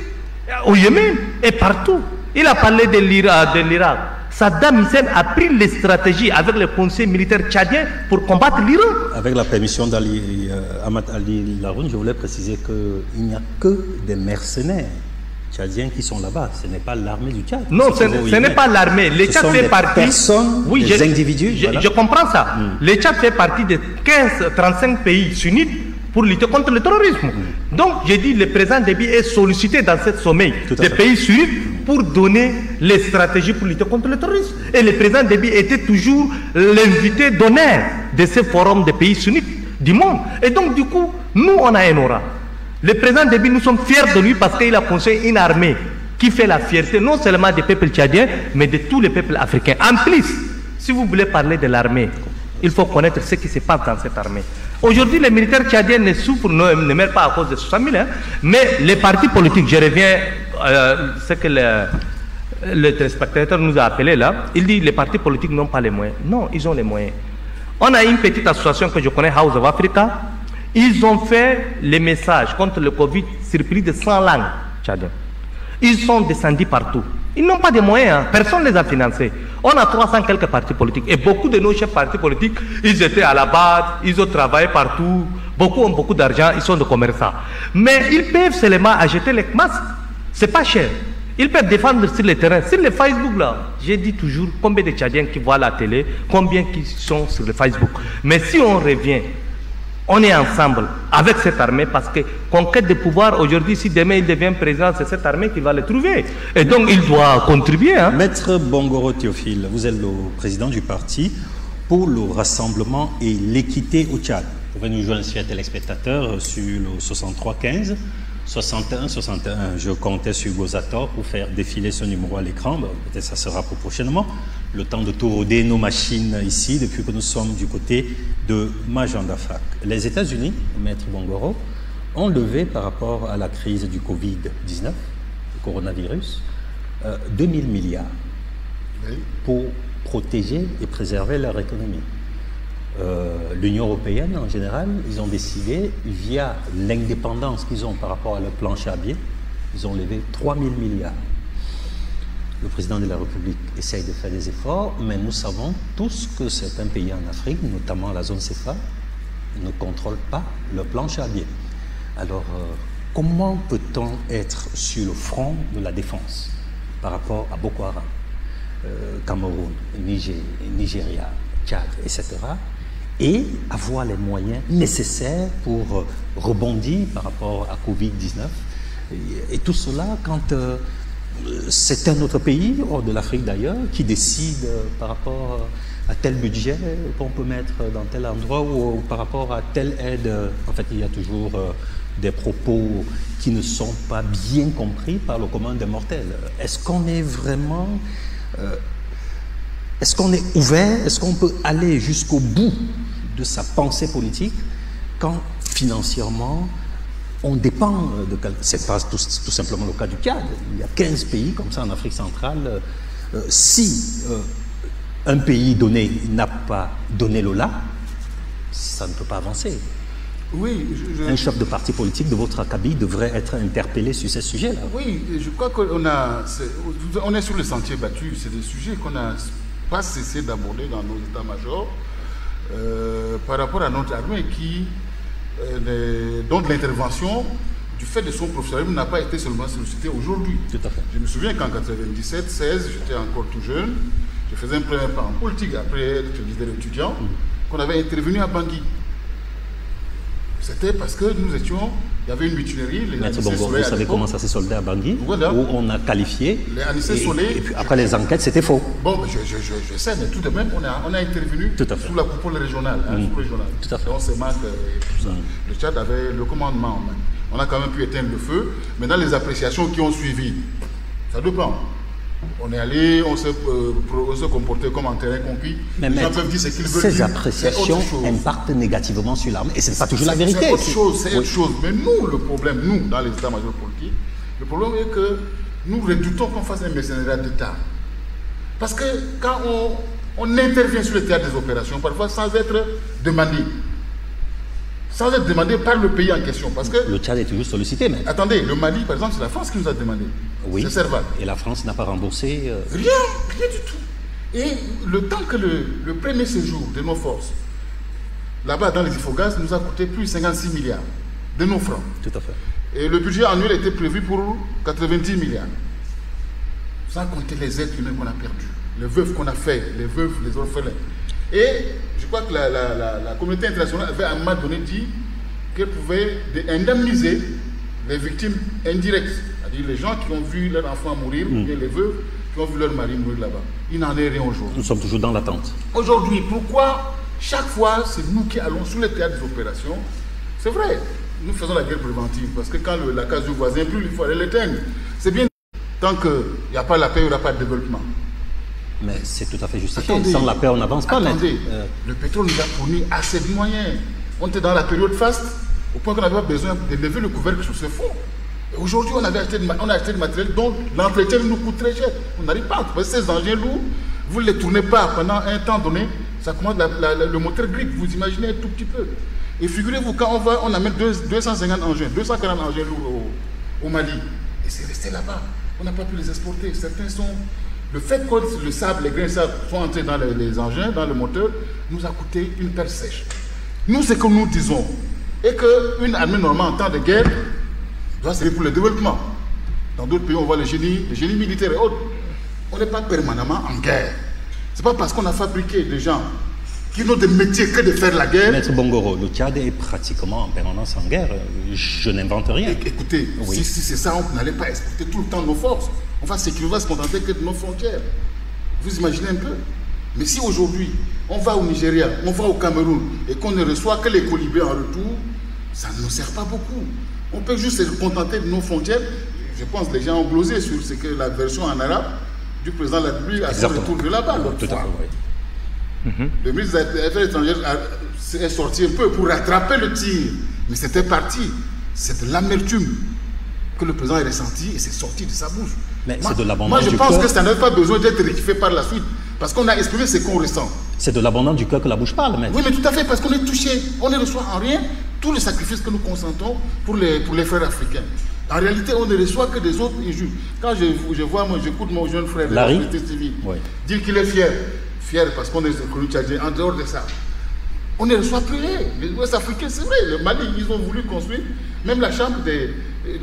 au Yémen et partout. Il a parlé de l'Irak. Saddam Hussein a pris les stratégies avec le conseil militaire tchadien pour combattre l'Iran. Avec la permission d'Ahmad Ali Laroun, je voulais préciser qu'il n'y a que des mercenaires tchadiens qui sont là-bas. Ce n'est pas l'armée du Tchad. Non, ce n'est pas l'armée. Le Tchad fait partie. Personnes, oui, des individus. Je comprends ça. Le Tchad fait partie de 35 pays sunnites pour lutter contre le terrorisme. Donc, j'ai dit, le président Déby est sollicité dans cette sommet des pays sunnites pour donner les stratégies pour lutter contre le terrorisme. Et le président Déby était toujours l'invité d'honneur de ce forum des pays sunnites du monde. Et donc, du coup, nous, on a un aura. Le président Déby, nous sommes fiers de lui parce qu'il a construit une armée qui fait la fierté non seulement des peuples tchadiens, mais de tous les peuples africains. En plus, si vous voulez parler de l'armée, il faut connaître ce qui se passe dans cette armée. Aujourd'hui, les militaires tchadiens ne souffrent, ne meurent pas à cause de 60 000, mais les partis politiques, je reviens à ce que le téléspectateur nous a appelé là, il dit que les partis politiques n'ont pas les moyens. Non, ils ont les moyens. On a une petite association que je connais, House of Africa. Ils ont fait les messages contre le Covid sur plus de 100 langues tchadiennes. Ils sont descendus partout. Ils n'ont pas de moyens, personne ne les a financés. On a 300 quelques partis politiques. Et beaucoup de nos chefs partis politiques, ils étaient à la base, ils ont travaillé partout. Beaucoup ont beaucoup d'argent, ils sont de commerçants. Mais ils peuvent seulement acheter les masques. C'est pas cher. Ils peuvent défendre sur le terrain. Sur le Facebook, là, j'ai dit toujours combien de Tchadiens qui voient la télé, combien qui sont sur le Facebook. Mais si on revient, on est ensemble avec cette armée parce que conquête de pouvoir, aujourd'hui, si demain il devient président, c'est cette armée qui va le trouver. Et donc il doit contribuer. Maître Bongoro Théophile, vous êtes le président du parti pour le rassemblement et l'équité au Tchad. Vous pouvez nous joindre, chers téléspectateurs, sur le 63 15 61 61. Je comptais sur Gozator pour faire défiler ce numéro à l'écran. Peut-être ça sera pour prochainement. Le temps de tout roder nos machines ici depuis que nous sommes du côté de Majandafak. Les États-Unis, Maître Bongoro, ont levé par rapport à la crise du Covid-19, le coronavirus, 2000 milliards pour protéger et préserver leur économie. L'Union européenne, en général, ils ont décidé, via l'indépendance qu'ils ont par rapport à leur planche à billets, ils ont levé 3000 milliards. Le président de la République essaye de faire des efforts, mais nous savons tous que certains pays en Afrique, notamment la zone CFA, ne contrôlent pas leur planche à billets. Alors, comment peut-on être sur le front de la défense par rapport à Boko Haram, Cameroun, Nigeria, Tchad, etc., et avoir les moyens nécessaires pour rebondir par rapport à Covid-19. Et tout cela quand c'est un autre pays, hors de l'Afrique d'ailleurs, qui décide par rapport à tel budget qu'on peut mettre dans tel endroit ou par rapport à telle aide. En fait, il y a toujours des propos qui ne sont pas bien compris par le commun des mortels. Est-ce qu'on est vraiment... est-ce qu'on est ouvert? Est-ce qu'on peut aller jusqu'au bout de sa pensée politique quand financièrement on dépend de quelqu'un? C'est pas tout simplement le cas du Tchad. Il y a 15 pays comme ça en Afrique centrale. Si un pays donné n'a pas donné le là, ça ne peut pas avancer. Oui, un chef de parti politique de votre acabit devrait être interpellé sur ces sujets-là. Oui, je crois qu'on est sur le sentier battu. C'est des sujets qu'on n'a pas cessé d'aborder dans nos états-majors par rapport à notre armée dont l'intervention, du fait de son professionnalisme, n'a pas été seulement sollicitée aujourd'hui. Tout à fait. Je me souviens qu'en 97-16, j'étais encore tout jeune, je faisais un premier pas en politique après être leader étudiant, qu'on avait intervenu à Bangui. C'était parce que nous étions Il y avait une mutinerie. Maître Bongo, vous savez comment ça s'est soldé à Bangui, voilà. Où on a qualifié. Les Anissé Solé. Et puis après les enquêtes, c'était faux. Bon, je sais, mais tout de même, on a intervenu sous la coupole régionale. Tout à fait. On se marque et tout ça. Le Tchad avait le commandement en main. On a quand même pu éteindre le feu. Maintenant, les appréciations qui ont suivi, ça dépend. On est allé, on s'est comporté comme en terrain conquis. Mais les gens peuvent dire ce qu'ils veulent dire. Ces appréciations impactent négativement sur l'armée. Et ce n'est pas toujours la vérité. C'est autre chose. Mais nous, le problème, nous, dans les états-majors politiques, le problème est que nous redoutons qu'on fasse un mercenariat d'État. Parce que quand on intervient sur le théâtre des opérations, parfois sans être demandé. Sans être demandé par le pays en question. Parce que le Tchad est toujours sollicité. Mais... Attendez, le Mali, par exemple, c'est la France qui nous a demandé. Oui. C'est Serval. Et la France n'a pas remboursé rien du tout. Et le temps que le premier séjour de nos forces, là-bas dans les Ifogaz, nous a coûté plus de 56 milliards de nos francs. Tout à fait. Et le budget annuel était prévu pour 90 milliards. Sans compter les êtres humains qu'on a perdus, les veuves qu'on a fait, les veuves, les orphelins. Et je crois que la communauté internationale avait à un moment donné dit qu'elle pouvait indemniser les victimes indirectes, c'est-à-dire les gens qui ont vu leur enfant mourir, ou bien les veuves qui ont vu leur mari mourir là-bas. Il n'en est rien aujourd'hui. Nous sommes toujours dans l'attente. Aujourd'hui, pourquoi chaque fois c'est nous qui allons sur le théâtre des opérations? C'est vrai, nous faisons la guerre préventive, parce que quand la case du voisin brûle, il faut aller l'éteindre. C'est bien. Tant qu'il n'y a pas la paix, il n'y aura pas de développement. Mais c'est tout à fait justifié. Sans la paix, on n'avance pas. Attendez, le pétrole nous a fourni assez de moyens. On était dans la période faste, au point qu'on n'avait pas besoin de lever le couvercle sur ce fonds. Et aujourd'hui, on a acheté du matériel dont l'entretien nous coûte très cher. On n'arrive pas. Parce que ces engins lourds, vous ne les tournez pas pendant un temps donné, ça commence, le moteur grippe. Vous imaginez un tout petit peu. Et figurez-vous, quand on amène 250 engins, 240 engins lourds au Mali, et c'est resté là-bas. On n'a pas pu les exporter. Certains sont... Le fait que le sable, les grains de sable sont entrés dans les engins, dans le moteur, nous a coûté une pelle sèche. Nous, ce que nous disons, est qu'une armée normale en temps de guerre doit servir pour le développement. Dans d'autres pays, on voit les génies militaires et autres. On n'est pas permanemment en guerre. Ce n'est pas parce qu'on a fabriqué des gens qui n'ont de métier que de faire la guerre. Maître Bongoro, le Tchad est pratiquement en permanence en guerre. Je n'invente rien. Écoutez, si c'est ça, on n'allait pas exporter tout le temps nos forces. On va se contenter que de nos frontières. Vous imaginez un peu? Mais si aujourd'hui, on va au Nigeria, on va au Cameroun, et qu'on ne reçoit que les colibés en retour, ça ne nous sert pas beaucoup. On peut juste se contenter de nos frontières. Je pense que les gens ont glosé sur ce que la version en arabe du président de la République à son retour de là-bas. Le ministre des Affaires étrangères est sorti un peu pour rattraper le tir. Mais c'était parti. C'est de l'amertume que le président a ressenti et c'est sorti de sa bouche. Mais c'est de l'abandon du cœur. Moi, je pense que ça n'avait pas besoin d'être rectifié par la suite. Parce qu'on a exprimé ce qu'on ressent. C'est de l'abandon du cœur que la bouche parle, maître. Oui, mais tout à fait, parce qu'on est touché. On ne reçoit en rien tous les sacrifices que nous consentons pour les frères africains. En réalité, on ne reçoit que des autres injures. Quand j'écoute mon jeune frère de la société civile dire qu'il est fier parce qu'on est connu tchadien, en dehors de ça, on ne reçoit plus rien. Les Ouest africains, c'est vrai, le Mali, ils ont voulu construire même la chambre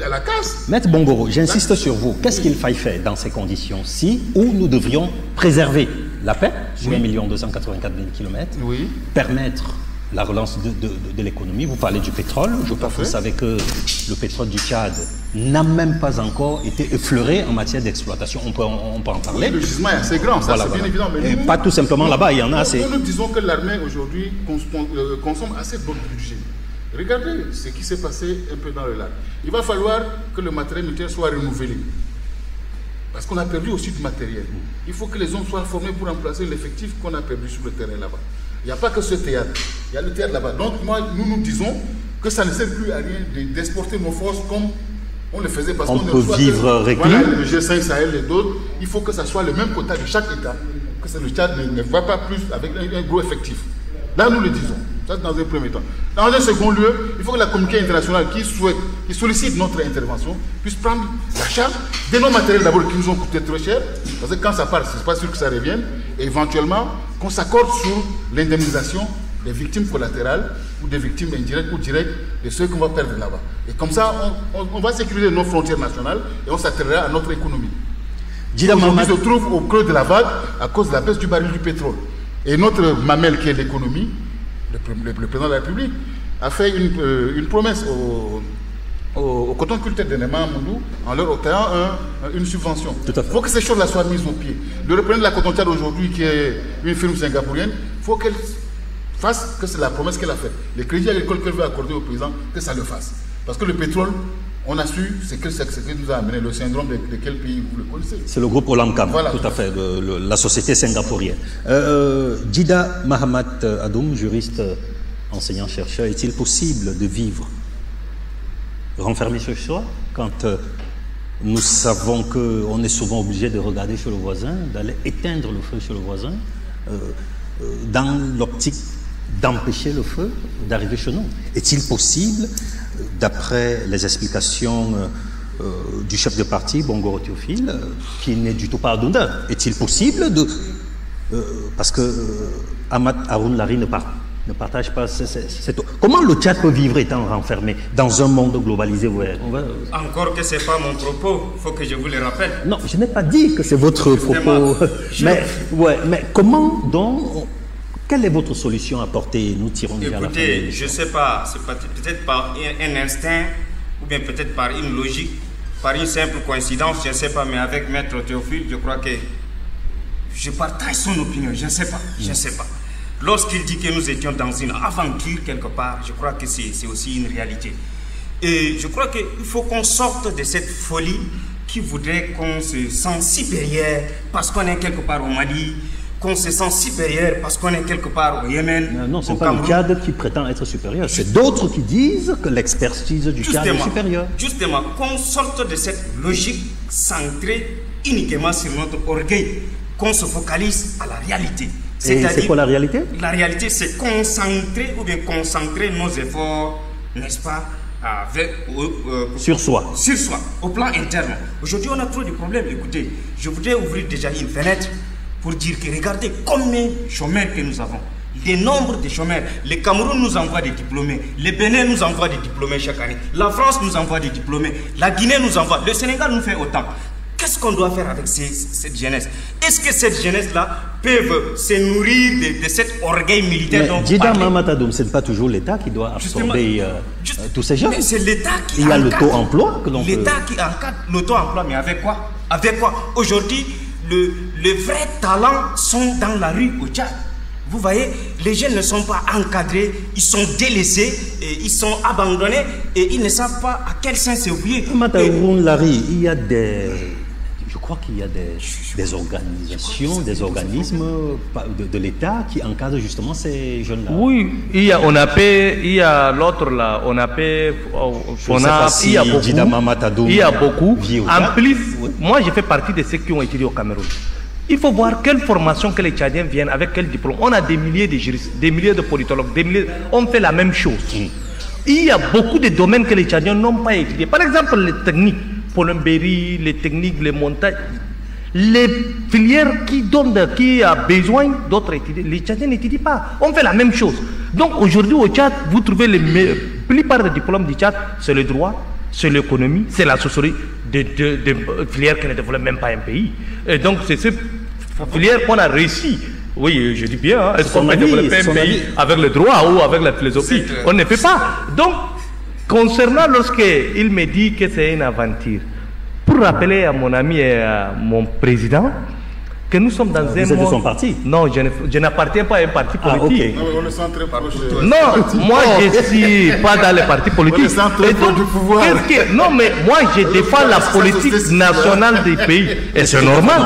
à la casse. Maître Bongoro, j'insiste sur vous. Qu'est-ce qu'il faille faire dans ces conditions-ci où nous devrions préserver la paix sur 1 284 000 km, permettre la relance de l'économie? Vous parlez du pétrole. Je pense que vous savez que le pétrole du Tchad n'a même pas encore été effleuré en matière d'exploitation. On peut en parler. Oui, le gisement est assez grand, ça c'est bien évident. Mais et pas tout simplement là-bas, il y en a assez. Nous disons que l'armée aujourd'hui consomme assez de budget. Regardez ce qui s'est passé un peu dans le lac. Il va falloir que le matériel militaire soit renouvelé. Parce qu'on a perdu aussi du matériel. Il faut que les hommes soient formés pour remplacer l'effectif qu'on a perdu sur le terrain là-bas. Il n'y a pas que ce théâtre. Il y a le théâtre là-bas. Donc, nous disons que ça ne sert plus à rien d'exporter nos forces comme on le faisait. Parce on qu'on peut vivre réglé. Voilà, le G5 Sahel et d'autres. Il faut que ça soit le même quota de chaque État. Que le Tchad ne va pas plus avec un gros effectif. Là, nous le disons. Ça, c'est dans un premier temps. Dans un second lieu, il faut que la communauté internationale qui sollicite notre intervention puisse prendre la charge de nos matériels d'abord qui nous ont coûté trop cher. Parce que quand ça part, c'est pas sûr que ça revienne. Et éventuellement, qu'on s'accorde sur l'indemnisation des victimes collatérales ou des victimes indirectes ou directes de ceux qu'on va perdre là-bas. Et comme ça, on va sécuriser nos frontières nationales et on s'attirera à notre économie. Aujourd'hui, se trouve au creux de la vague à cause de la baisse du baril du pétrole. Et notre mamelle qui est l'économie, le président de la République, a fait une promesse au coton culture de Nema-Moundou en leur octroyant une subvention. Tout à fait. Il faut que ces choses-là soient mises au pied. Le repreneur de la cotontière aujourd'hui, qui est une firme singapourienne, il faut qu'elle fasse, que c'est la promesse qu'elle a faite. Les crédits agricoles qu'elle veut accorder aux paysans, que ça le fasse. Parce que le pétrole, on a su, c'est ce que nous a amené le syndrome de quel pays vous le connaissez. C'est le groupe Olamcam, voilà, tout à fait, la société singapourienne. Djida Mahamat Adoum, juriste, enseignant-chercheur, est-il possible de vivre renfermé chez soi quand nous savons qu'on est souvent obligé de regarder chez le voisin, d'aller éteindre le feu chez le voisin, dans l'optique d'empêcher le feu d'arriver chez nous? Est-il possible, d'après les explications du chef de parti, Bongoro Théophile, qui n'est du tout pas ardonneur, est-il possible de... parce que Ahmad Haroun Lari ne partage pas cette... Comment le Tchad peut vivre étant renfermé dans un monde globalisé? Encore que ce n'est pas mon propos, il faut que je vous le rappelle. Non, je n'ai pas dit que c'est votre propos. Mais comment donc... Quelle est votre solution à apporter? Nous tirons déjà la fin. Écoutez, je ne sais pas, c'est peut-être par un instinct, ou bien peut-être par une logique, par une simple coïncidence, je ne sais pas, mais avec Maître Théophile, je crois que je partage son opinion, je ne sais pas, je ne sais pas. Lorsqu'il dit que nous étions dans une aventure quelque part, je crois que c'est aussi une réalité. Et je crois qu'il faut qu'on sorte de cette folie qui voudrait qu'on se sente supérieur parce qu'on est quelque part au Mali, qu'on se sent supérieur parce qu'on est quelque part au Yémen. Non, ce n'est pas le Tchad qui prétend être supérieur. C'est d'autres qui disent que l'expertise du Tchad est supérieure. Justement, qu'on sorte de cette logique centrée uniquement sur notre orgueil, qu'on se focalise à la réalité. Et c'est quoi la réalité? La réalité, c'est concentrer nos efforts, n'est-ce pas, sur soi. Sur soi, au plan interne. Aujourd'hui, on a trop de problèmes. Écoutez, je voudrais ouvrir déjà une fenêtre pour dire que regardez combien de chômeurs que nous avons. Le nombre de chômeurs. Le Cameroun nous envoie des diplômés. Le Bénin nous envoie des diplômés chaque année. La France nous envoie des diplômés. La Guinée nous envoie. Le Sénégal nous fait autant. Qu'est-ce qu'on doit faire avec cette jeunesse? Est-ce que cette jeunesse-là peut se nourrir de cet orgueil militaire dont Djida Mahamat Adoum, ce n'est pas toujours l'État qui doit absorber tous ces jeunes. C'est l'État qui Il y a le taux emploi. L'État qui encadre le taux emploi, mais avec quoi? Avec quoi? Aujourd'hui, les vrais talents sont dans la rue au Tchad. Vous voyez, les jeunes ne sont pas encadrés, ils sont délaissés, et ils sont abandonnés et ils ne savent pas à quel sens se vouer. Il y a des... Je crois qu'il y a des organisations, des organismes de l'État qui encadrent justement ces jeunes-là. Oui, il y a l'autre là, on appelle FONAP, il y a beaucoup. En plus, moi je fais partie de ceux qui ont étudié au Cameroun. Il faut voir quelle formation que les Tchadiens viennent, avec quel diplôme. On a des milliers de juristes, des milliers de politologues, on fait la même chose. Il y a beaucoup de domaines que les Tchadiens n'ont pas étudiés. Par exemple, les techniques, plomberie, les techniques, les montages, les filières qui a besoin d'autres étudier. Les Tchadiens n'étudient pas. On fait la même chose. Donc aujourd'hui au Tchad, vous trouvez la plupart des diplômes du Tchad, c'est le droit, c'est l'économie, c'est la sociologie, des filières qui ne développent même pas un pays. Et donc c'est ces filières qu'on a réussi. Oui, je dis bien, hein, est-ce qu'on peut développer un pays avec le droit ou avec la philosophie? On ne fait pas. Donc, concernant lorsqu'il me dit que c'est une aventure, pour rappeler à mon ami et à mon président que nous sommes dans un monde... Vous êtes de son parti? Non, je n'appartiens pas à un parti politique. Non, on le sent très proche. Non, moi je ne suis pas dans les partis politiques. On le sent très proche du pouvoir. Non, mais moi je défends la politique nationale des pays. Et c'est normal.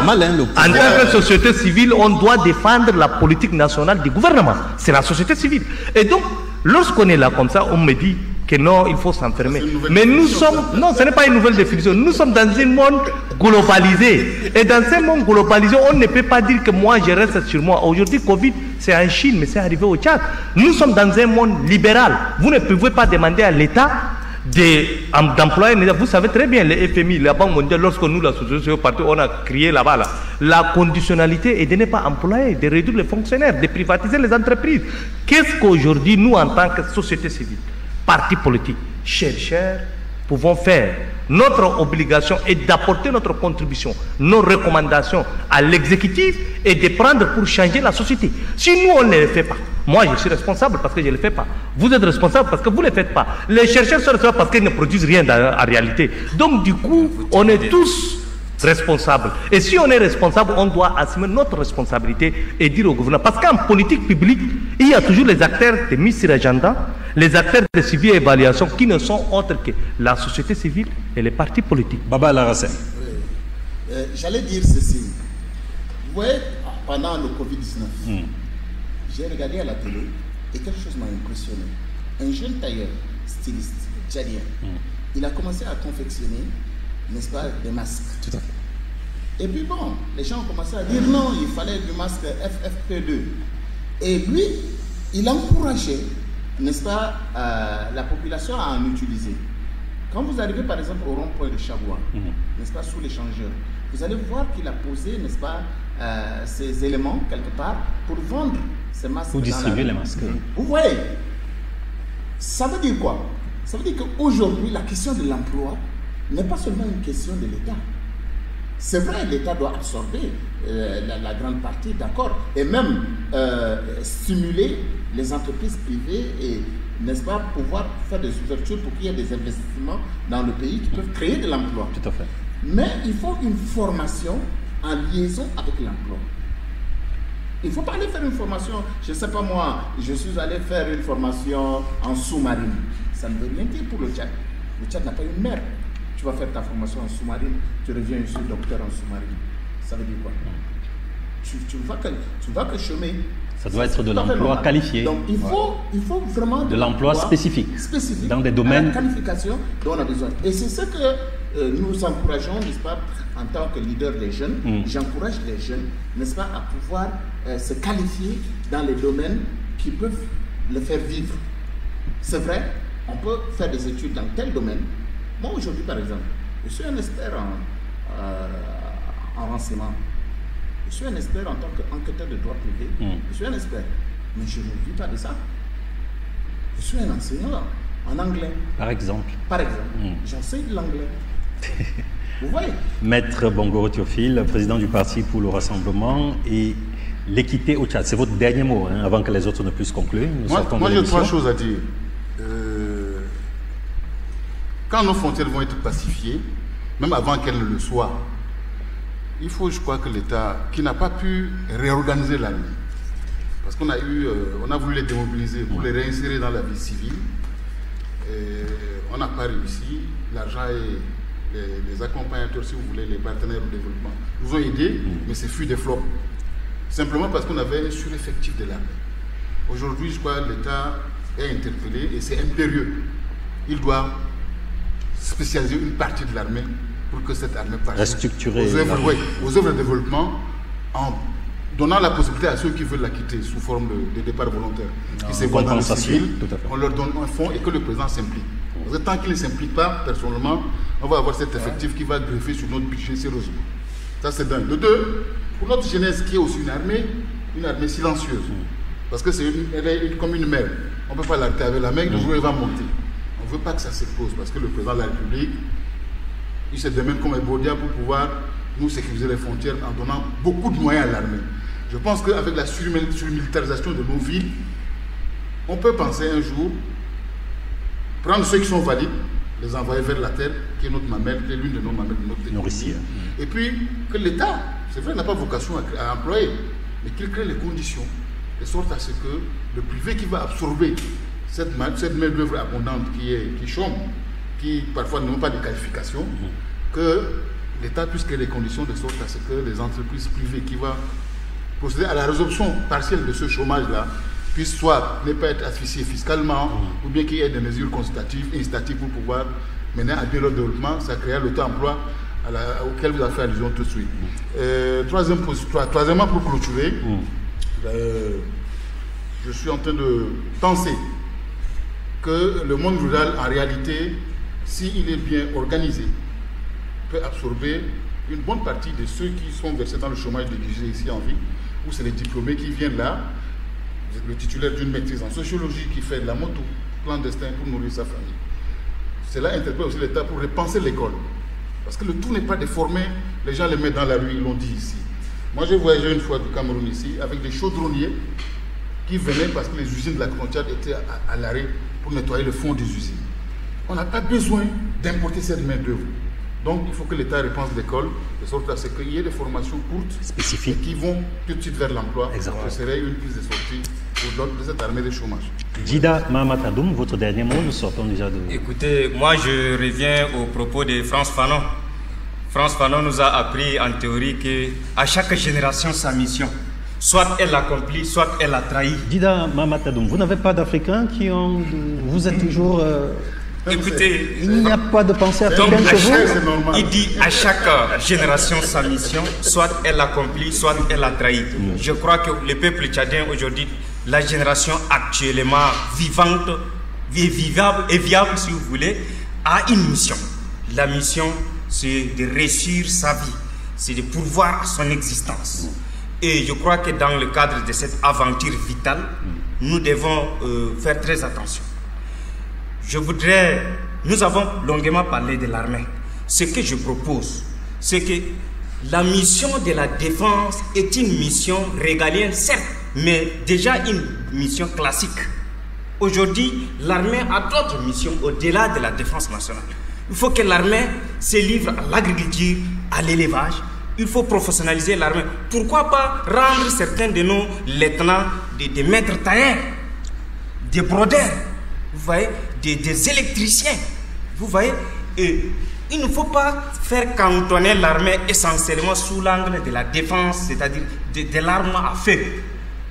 En tant que société civile, on doit défendre la politique nationale du gouvernement. C'est la société civile. Et donc, lorsqu'on est là comme ça, on me dit que non, il faut s'enfermer. Mais nous sommes... Non, ce n'est pas une nouvelle définition. Nous sommes dans un monde globalisé. Et dans ce monde globalisé, on ne peut pas dire que moi, je reste sur moi. Aujourd'hui, Covid, c'est en Chine, mais c'est arrivé au Tchad. Nous sommes dans un monde libéral. Vous ne pouvez pas demander à l'État d'employer... Vous savez très bien, le FMI, la Banque mondiale, lorsque nous, la société partie, on a crié là-bas, là, la conditionnalité est de ne pas employer, de réduire les fonctionnaires, de privatiser les entreprises. Qu'est-ce qu'aujourd'hui, nous, en tant que société civile, partis politiques, chercheurs, pouvons faire? Notre obligation est d'apporter notre contribution, nos recommandations à l'exécutif et de prendre pour changer la société. Si nous, on ne le fait pas, Moi, je suis responsable parce que je ne le fais pas. Vous êtes responsable parce que vous ne le faites pas. Les chercheurs sont responsables parce qu'ils ne produisent rien en réalité. Donc, du coup, on est tous responsables. Et si on est responsable, on doit assumer notre responsabilité et dire au gouvernement. Parce qu'en politique publique, il y a toujours les acteurs de mise sur agenda, les acteurs de suivi et évaluation qui ne sont autres que la société civile et les partis politiques. Baba Larassem. J'allais dire ceci. Vous voyez, pendant le Covid-19, j'ai regardé à la télé et quelque chose m'a impressionné. Un jeune tailleur, styliste, tchadien, il a commencé à confectionner, n'est-ce pas, des masques. Tout à fait. Et puis bon, les gens ont commencé à dire non, il fallait du masque FFP2. Et lui, il encourageait, n'est-ce pas, la population à en utiliser. Quand vous arrivez par exemple au rond-point de Chabouan, n'est-ce pas, sous l'échangeur, vous allez voir qu'il a posé, n'est-ce pas, ces éléments quelque part pour vendre ces masques. Pour distribuer les masques. Vous voyez, ça veut dire quoi? Ça veut dire qu'aujourd'hui, la question de l'emploi n'est pas seulement une question de l'État. C'est vrai, l'État doit absorber la grande partie, d'accord, et même stimuler les entreprises privées et, n'est-ce pas, pouvoir faire des ouvertures pour qu'il y ait des investissements dans le pays qui peuvent créer de l'emploi. Tout à fait. Mais il faut une formation en liaison avec l'emploi. Il ne faut pas aller faire une formation, je ne sais pas moi, je suis allé faire une formation en sous-marine. Ça ne veut rien dire pour le Tchad. Le Tchad n'a pas une mer. Tu vas faire ta formation en sous-marine, tu reviens ici docteur en sous-marine. Ça veut dire quoi? Tu vas que chemin. Ça doit être de l'emploi qualifié. Donc il faut vraiment de l'emploi spécifique dans des domaines. La qualification dont on a besoin. Et c'est ce que nous encourageons, n'est-ce pas, en tant que leader des jeunes. J'encourage les jeunes, n'est-ce pas, à pouvoir se qualifier dans les domaines qui peuvent le faire vivre. C'est vrai, on peut faire des études dans tel domaine. Moi aujourd'hui par exemple, je suis un expert en renseignement. Je suis un expert en tant qu'enquêteur de droit privé. Je suis un expert. Mais je ne vis pas de ça. Je suis un enseignant en anglais. Par exemple. Par exemple. J'enseigne l'anglais. Vous voyez? Maître Bongoro Théophile, président du Parti pour le Rassemblement et l'équité au Tchad. C'est votre dernier mot, hein, avant que les autres ne puissent conclure. Moi j'ai trois choses à dire. Quand nos frontières vont être pacifiées, même avant qu'elles ne le soient, il faut, je crois, que l'État, qui n'a pas pu réorganiser l'armée, parce qu'on a voulu les démobiliser pour les réinsérer dans la vie civile, et on n'a pas réussi. L'argent et les accompagnateurs, si vous voulez, les partenaires au développement, nous ont aidés, mais c'est fut des flops. Simplement parce qu'on avait un sureffectif de l'armée. Aujourd'hui, je crois, l'État est interpellé et c'est impérieux. Il doit spécialiser une partie de l'armée pour que cette armée passe restructurer aux œuvres de développement en donnant la possibilité à ceux qui veulent la quitter sous forme de départ volontaire, qui se voient dans le civil, on leur donne un fonds et que le président s'implique. Parce que tant qu'il ne s'implique pas, personnellement, on va avoir cet effectif qui va greffer sur notre budget sérieusement. Ça c'est d'un. De deux, pour notre jeunesse qui est aussi une armée silencieuse, parce que elle est comme une mer. On ne peut pas l'arrêter avec la main, le jour elle va monter. On ne veut pas que ça s'expose parce que le président de la République, il se démène comme un Baudia pour pouvoir nous sécuriser les frontières en donnant beaucoup de moyens à l'armée. Je pense qu'avec la surmilitarisation de nos villes, on peut penser un jour prendre ceux qui sont valides, les envoyer vers la terre, qui est notre mamelle, qui est l'une de nos mamelles de notre territoire. Et puis que l'État, c'est vrai, n'a pas vocation à employer, mais qu'il crée les conditions, de sorte à ce que le privé qui va absorber cette main-d'œuvre abondante qui chôme, qui parfois n'ont pas de qualification, que l'État puisse créer les conditions de sorte à ce que les entreprises privées qui vont procéder à la résorption partielle de ce chômage-là puissent soit ne pas être asphyxiées fiscalement, ou bien qu'il y ait des mesures constatives et incitatives pour pouvoir mener à bien leur développement. Ça crée l'auto-emploi auquel vous avez fait allusion tout de suite. Troisièmement, pour clôturer, je suis en train de penser que le monde rural, en réalité, s'il est bien organisé, peut absorber une bonne partie de ceux qui sont versés dans le chômage négligé ici en ville, où c'est les diplômés qui viennent là, le titulaire d'une maîtrise en sociologie qui fait de la moto clandestin pour nourrir sa famille. Cela interpelle aussi l'État pour repenser l'école. Parce que le tout n'est pas de former, les gens les mettent dans la rue, ils l'ont dit ici. Moi j'ai voyagé une fois du Cameroun ici avec des chaudronniers qui venaient parce que les usines de la frontière étaient à l'arrêt pour nettoyer le fond des usines. On n'a pas besoin d'importer cette main-d'œuvre. Donc, il faut que l'État repense l'école, de sorte à ce qu'il y ait des formations courtes, spécifiques, qui vont tout de suite vers l'emploi. Ce serait une piste de sortie pour de cette armée de chômage. Djida Mahamat Adoum, votre dernier mot, nous sortons déjà de... Écoutez, moi je reviens au propos de France Fanon. France Fanon nous a appris en théorie qu'à chaque génération sa mission. Soit elle l'accomplit, soit elle la trahit. Djida Mahamat Adoum, vous n'avez pas d'Africains qui ont... Vous êtes toujours... Écoutez, il n'y a pas de pensée africaine chez vous. Il dit à chaque génération sa mission, soit elle l'accomplit, soit elle la trahit. Je crois que le peuple tchadien aujourd'hui, la génération actuellement vivante, vivable et viable si vous voulez, a une mission. La mission, c'est de réussir sa vie, c'est de pourvoir son existence. Et je crois que dans le cadre de cette aventure vitale, nous devons faire très attention. Nous avons longuement parlé de l'armée. Ce que je propose, c'est que la mission de la défense est une mission régalienne, certes, mais déjà une mission classique. Aujourd'hui, l'armée a d'autres missions au-delà de la défense nationale. Il faut que l'armée se livre à l'agriculture, à l'élevage. Il faut professionnaliser l'armée. Pourquoi pas rendre certains de nos lieutenants des maîtres tailleurs, des brodeurs, vous voyez, des électriciens, vous voyez. Et il ne faut pas faire cantonner l'armée essentiellement sous l'angle de la défense, c'est-à-dire de l'arme à feu.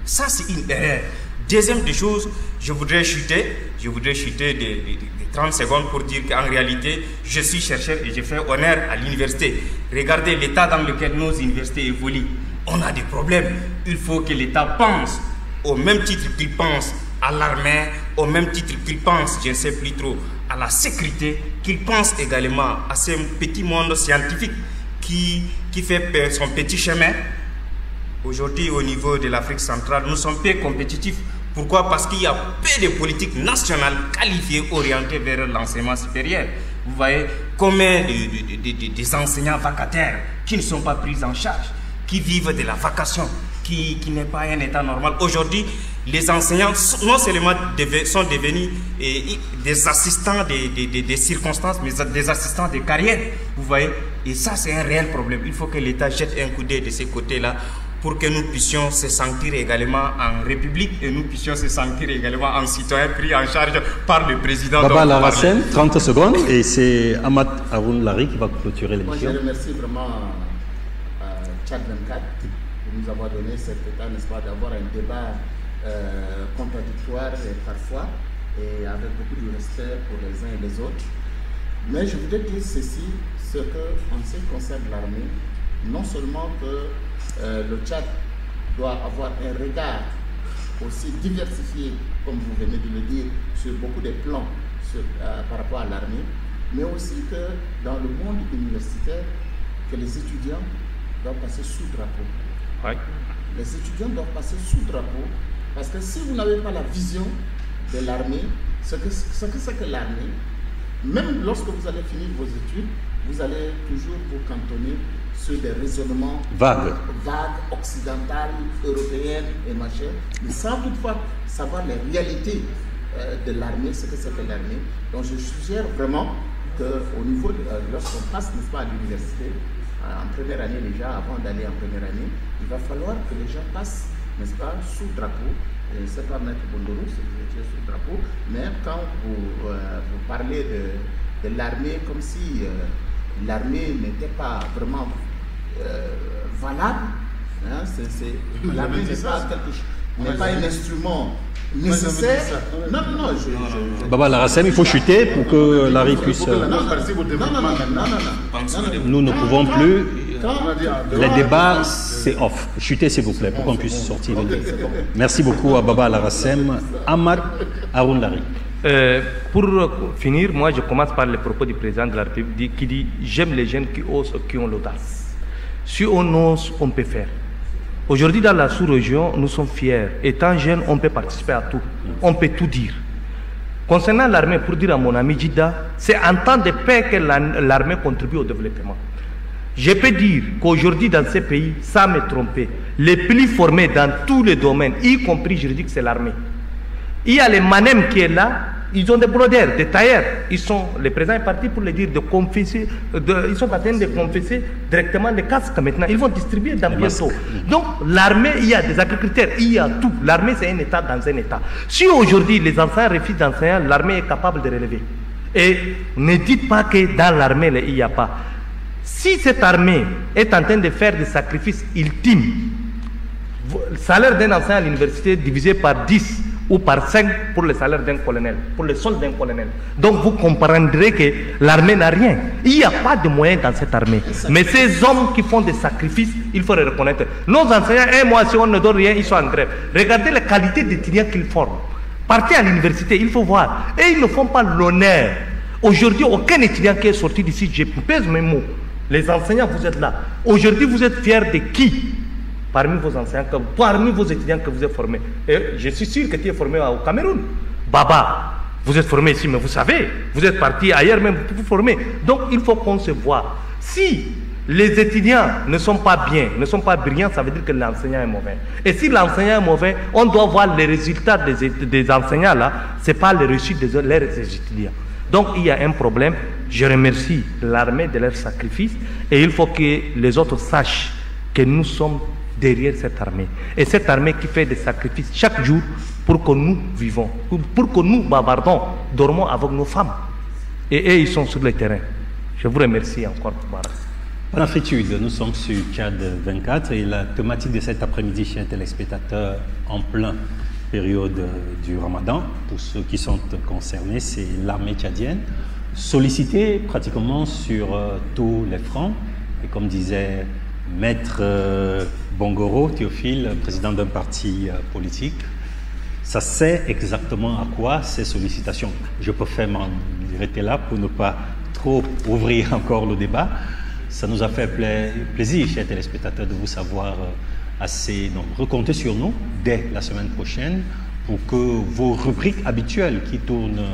Ça, c'est une erreur. Deuxième des choses, je voudrais chuter de 30 secondes pour dire qu'en réalité, je suis chercheur et je fais honneur à l'université. Regardez l'état dans lequel nos universités évoluent. On a des problèmes. Il faut que l'État pense, au même titre qu'il pense à l'armée, au même titre qu'il pense, je ne sais plus trop, à la sécurité, qu'il pense également à ce petit monde scientifique qui fait son petit chemin. Aujourd'hui, au niveau de l'Afrique centrale, nous sommes peu compétitifs. Pourquoi? Parce qu'il y a peu de politiques nationales qualifiées, orientées vers l'enseignement supérieur. Vous voyez, combien des enseignants vacataires qui ne sont pas pris en charge, qui vivent de la vacation, qui n'est pas un état normal. Aujourd'hui, les enseignants non seulement sont devenus des assistants des circonstances, mais des assistants de carrière. Vous voyez, et ça c'est un réel problème. Il faut que l'État jette un coup d'œil de ces côtés-là pour que nous puissions se sentir également en République et nous puissions se sentir également en citoyens pris en charge par le président. Baba Laracem, 30 secondes, et c'est Ahmad Haroun Lari qui va clôturer l'émission. Moi, je remercie vraiment Tchad 24 de nous avoir donné cet état, n'est-ce pas, d'avoir un débat contradictoire parfois et avec beaucoup de respect pour les uns et les autres. Mais je voudrais dire ceci, ce qu'en ce qui concerne l'armée, non seulement que le Tchad doit avoir un regard aussi diversifié, comme vous venez de le dire, sur beaucoup de plans par rapport à l'armée, mais aussi que dans le monde universitaire, que les étudiants doivent passer sous drapeau. Ouais. Les étudiants doivent passer sous drapeau, parce que si vous n'avez pas la vision de l'armée, ce que c'est que l'armée, même lorsque vous allez finir vos études, vous allez toujours vous cantonner sur des raisonnements vagues, occidentales, européennes et machin, mais sans toutefois savoir les réalités de l'armée, ce que c'est que l'armée. Donc je suggère vraiment qu'au niveau, lorsqu'on passe, n'est-ce pas, à l'université, en première année déjà, avant d'aller en première année, il va falloir que les gens passent, n'est-ce pas, sous drapeau. Je ne sais pas, Maître Bondoro, si vous étiez sous drapeau, mais quand vous parlez de l'armée comme si l'armée n'était pas vraiment valable, hein, l'armée n'est pas un instrument nécessaire. Non, Baba Laracem, il faut chuter pour que Larry puisse... Nous ne pouvons plus... Les débats, c'est off. Chutez, s'il vous plaît, pour qu'on puisse sortir. Merci beaucoup à Baba Laracem. Ahmad Haroun Lari. Pour finir, moi je commence par les propos du président de la République qui dit « J'aime les jeunes qui osent, qui ont l'audace. Si on ose, on peut faire. » Aujourd'hui, dans la sous-région, nous sommes fiers. Étant jeunes, on peut participer à tout. On peut tout dire. Concernant l'armée, pour dire à mon ami Djida, c'est en temps de paix que l'armée contribue au développement. Je peux dire qu'aujourd'hui dans ces pays, sans me tromper, les plus formés dans tous les domaines, y compris juridique, c'est l'armée. Il y a les Manem qui est là, ils ont des brodeurs, des tailleurs. Le président est parti pour les dire de confesser, ils sont en train de confesser directement les casques maintenant. Ils vont distribuer dans bientôt. Donc l'armée, il y a des agriculteurs, il y a tout. L'armée c'est un État dans un État. Si aujourd'hui les enseignants refusent d'enseigner, l'armée est capable de relever. Et ne dites pas que dans l'armée il n'y a pas. Si cette armée est en train de faire des sacrifices ultimes, le salaire d'un enseignant à l'université divisé par 10 ou par 5 pour le salaire d'un colonel, pour le solde d'un colonel. Donc vous comprendrez que l'armée n'a rien. Il n'y a pas de moyens dans cette armée. Mais ces hommes qui font des sacrifices, il faut les reconnaître. Nos enseignants, un mois, si on ne donne rien, ils sont en grève. Regardez la qualité d'étudiants qu'ils forment. Partez à l'université, il faut voir. Et ils ne font pas l'honneur. Aujourd'hui, aucun étudiant qui est sorti d'ici, je pèse mes mots. Les enseignants, vous êtes là. Aujourd'hui, vous êtes fiers de qui? Parmi vos enseignants, parmi vos étudiants que vous avez formés. Et je suis sûr que tu es formé au Cameroun. Baba, vous êtes formé ici, mais vous savez, vous êtes parti ailleurs même pour vous former. Donc, il faut qu'on se voit. Si les étudiants ne sont pas bien, ne sont pas brillants, ça veut dire que l'enseignant est mauvais. Et si l'enseignant est mauvais, on doit voir les résultats des enseignants là, ce n'est pas les réussites des étudiants. Donc il y a un problème. Je remercie l'armée de leur sacrifice et il faut que les autres sachent que nous sommes derrière cette armée. Et cette armée qui fait des sacrifices chaque jour pour que nous vivons, pour que nous, dormons avec nos femmes. Et eux, ils sont sur le terrain. Je vous remercie encore. Panafritude, nous sommes sur Tchad 24 et la thématique de cet après-midi, chers téléspectateurs, en plein période du Ramadan, pour ceux qui sont concernés, c'est l'armée tchadienne, sollicitée pratiquement sur tous les fronts. Et comme disait Maître Bongoro Théophile, président d'un parti politique, ça sait exactement à quoi ces sollicitations. Je peux faire m'arrêter là pour ne pas trop ouvrir encore le débat. Ça nous a fait plaisir, chers téléspectateurs, de vous savoir assez nombreux. Comptez sur nous dès la semaine prochaine pour que vos rubriques habituelles qui tournent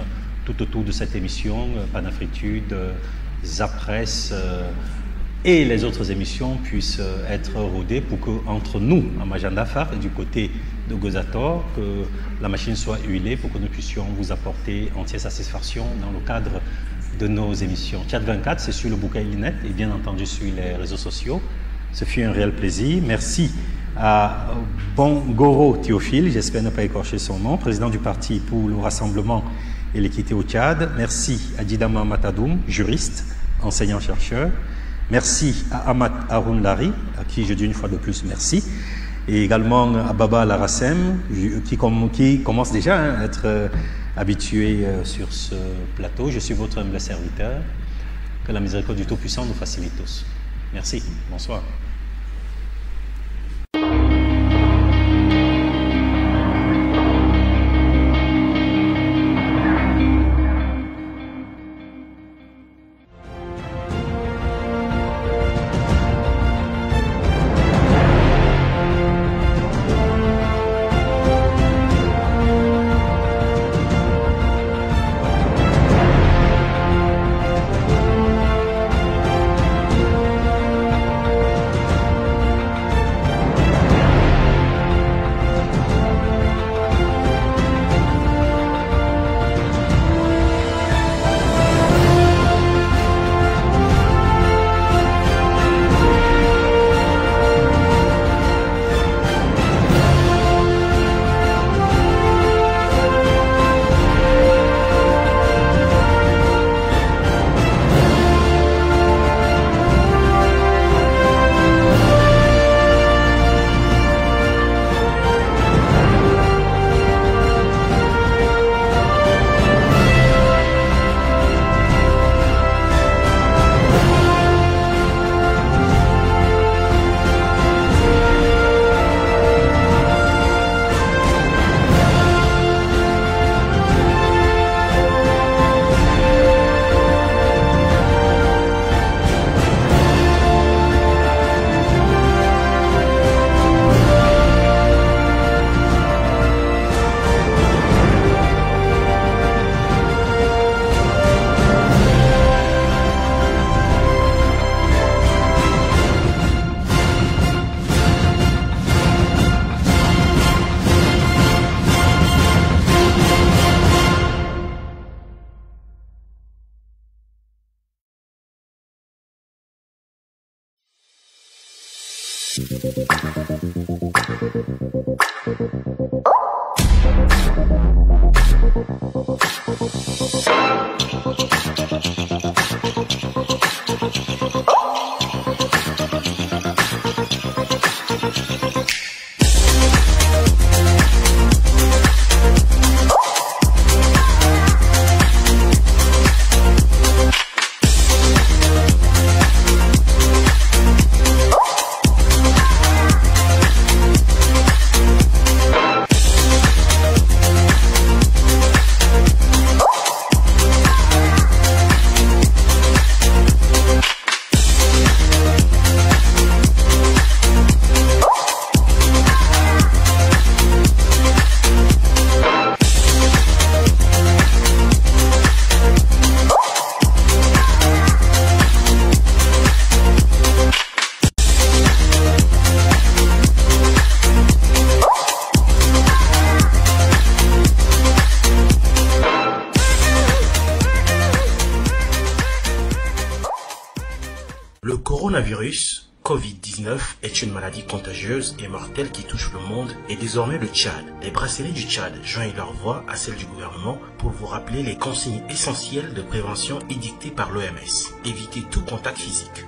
tout autour de cette émission, Panafritude, Zapresse et les autres émissions puissent être rodées pour que entre nous, à Majandafar et du côté de Gozator, que la machine soit huilée pour que nous puissions vous apporter entière satisfaction dans le cadre de nos émissions. Tchad 24, c'est sur le bouquet Linet et bien entendu sur les réseaux sociaux. Ce fut un réel plaisir. Merci à Bongoro Théophile, j'espère ne pas écorcher son nom, président du parti pour le rassemblement et l'équité au Tchad. Merci à Didama Matadoum, juriste, enseignant-chercheur. Merci à Amat Haroun Lari, à qui je dis une fois de plus merci. Et également à Baba Larassem, qui commence déjà à être habitué sur ce plateau. Je suis votre humble serviteur. Que la miséricorde du Tout-Puissant nous facilite tous. Merci. Bonsoir. Le coronavirus Covid-19 est une maladie contagieuse et mortelle qui touche le monde et désormais le Tchad. Les bracelets du Tchad joignent leur voix à celle du gouvernement pour vous rappeler les consignes essentielles de prévention édictées par l'OMS. Évitez tout contact physique,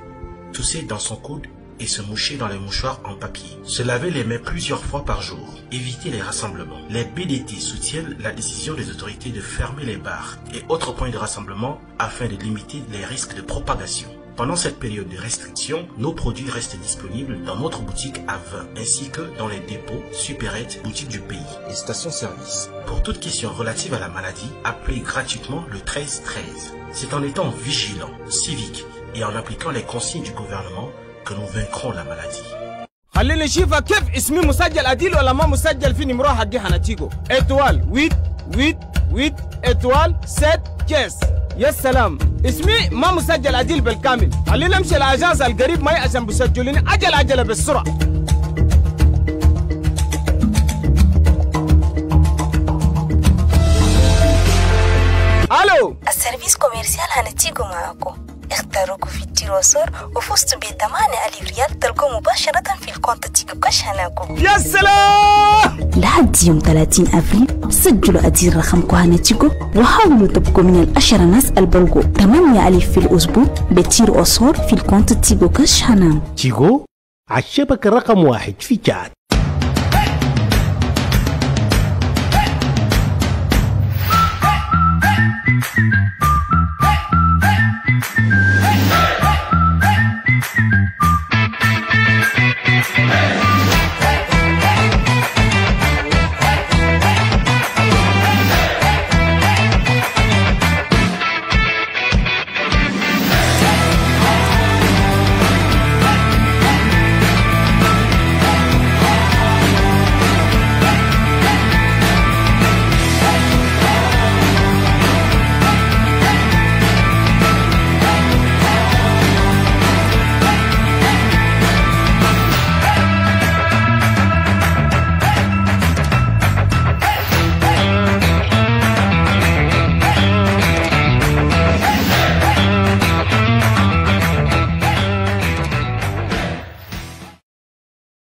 tousser dans son coude et se moucher dans les mouchoirs en papier. Se laver les mains plusieurs fois par jour. Éviter les rassemblements. Les BDT soutiennent la décision des autorités de fermer les bars et autres points de rassemblement afin de limiter les risques de propagation. Pendant cette période de restriction, nos produits restent disponibles dans notre boutique à vin ainsi que dans les dépôts, supérettes, boutiques du pays et stations-service. Pour toute question relative à la maladie, appelez gratuitement le 1313. C'est en étant vigilants, civiques et en appliquant les consignes du gouvernement que nous vaincrons la maladie. خلينا نشوف كيف اسمي مسجل عديل ولا ما مسجل في نمره حقي حنتيجو اتوال ويت اتوال سيت كيس. يا سلام اسمي ما مسجل عديل بالكامل. خلينا نمشي الاجازه القريب ما عشان بيسجلوني عجله بالسرعه. الو السيرفيس كوميرسيال هنتيجو معاكم. اختاروكوا في التيروسور وفزتوا ب8 ألف ريال تلقوا مباشرة في الكونت تيكو كاش هناكم. يا سلام! لحد يوم 30 أبريل سجلوا أدير رقمكم هنتيجو وحاولوا تبقوا من ال10 ناس البلغوا 8 ألف في الأسبوع بتيروسور في الكونت تيكو كاش هناكم. تيجو عالشبكة رقم 1 في تشاد.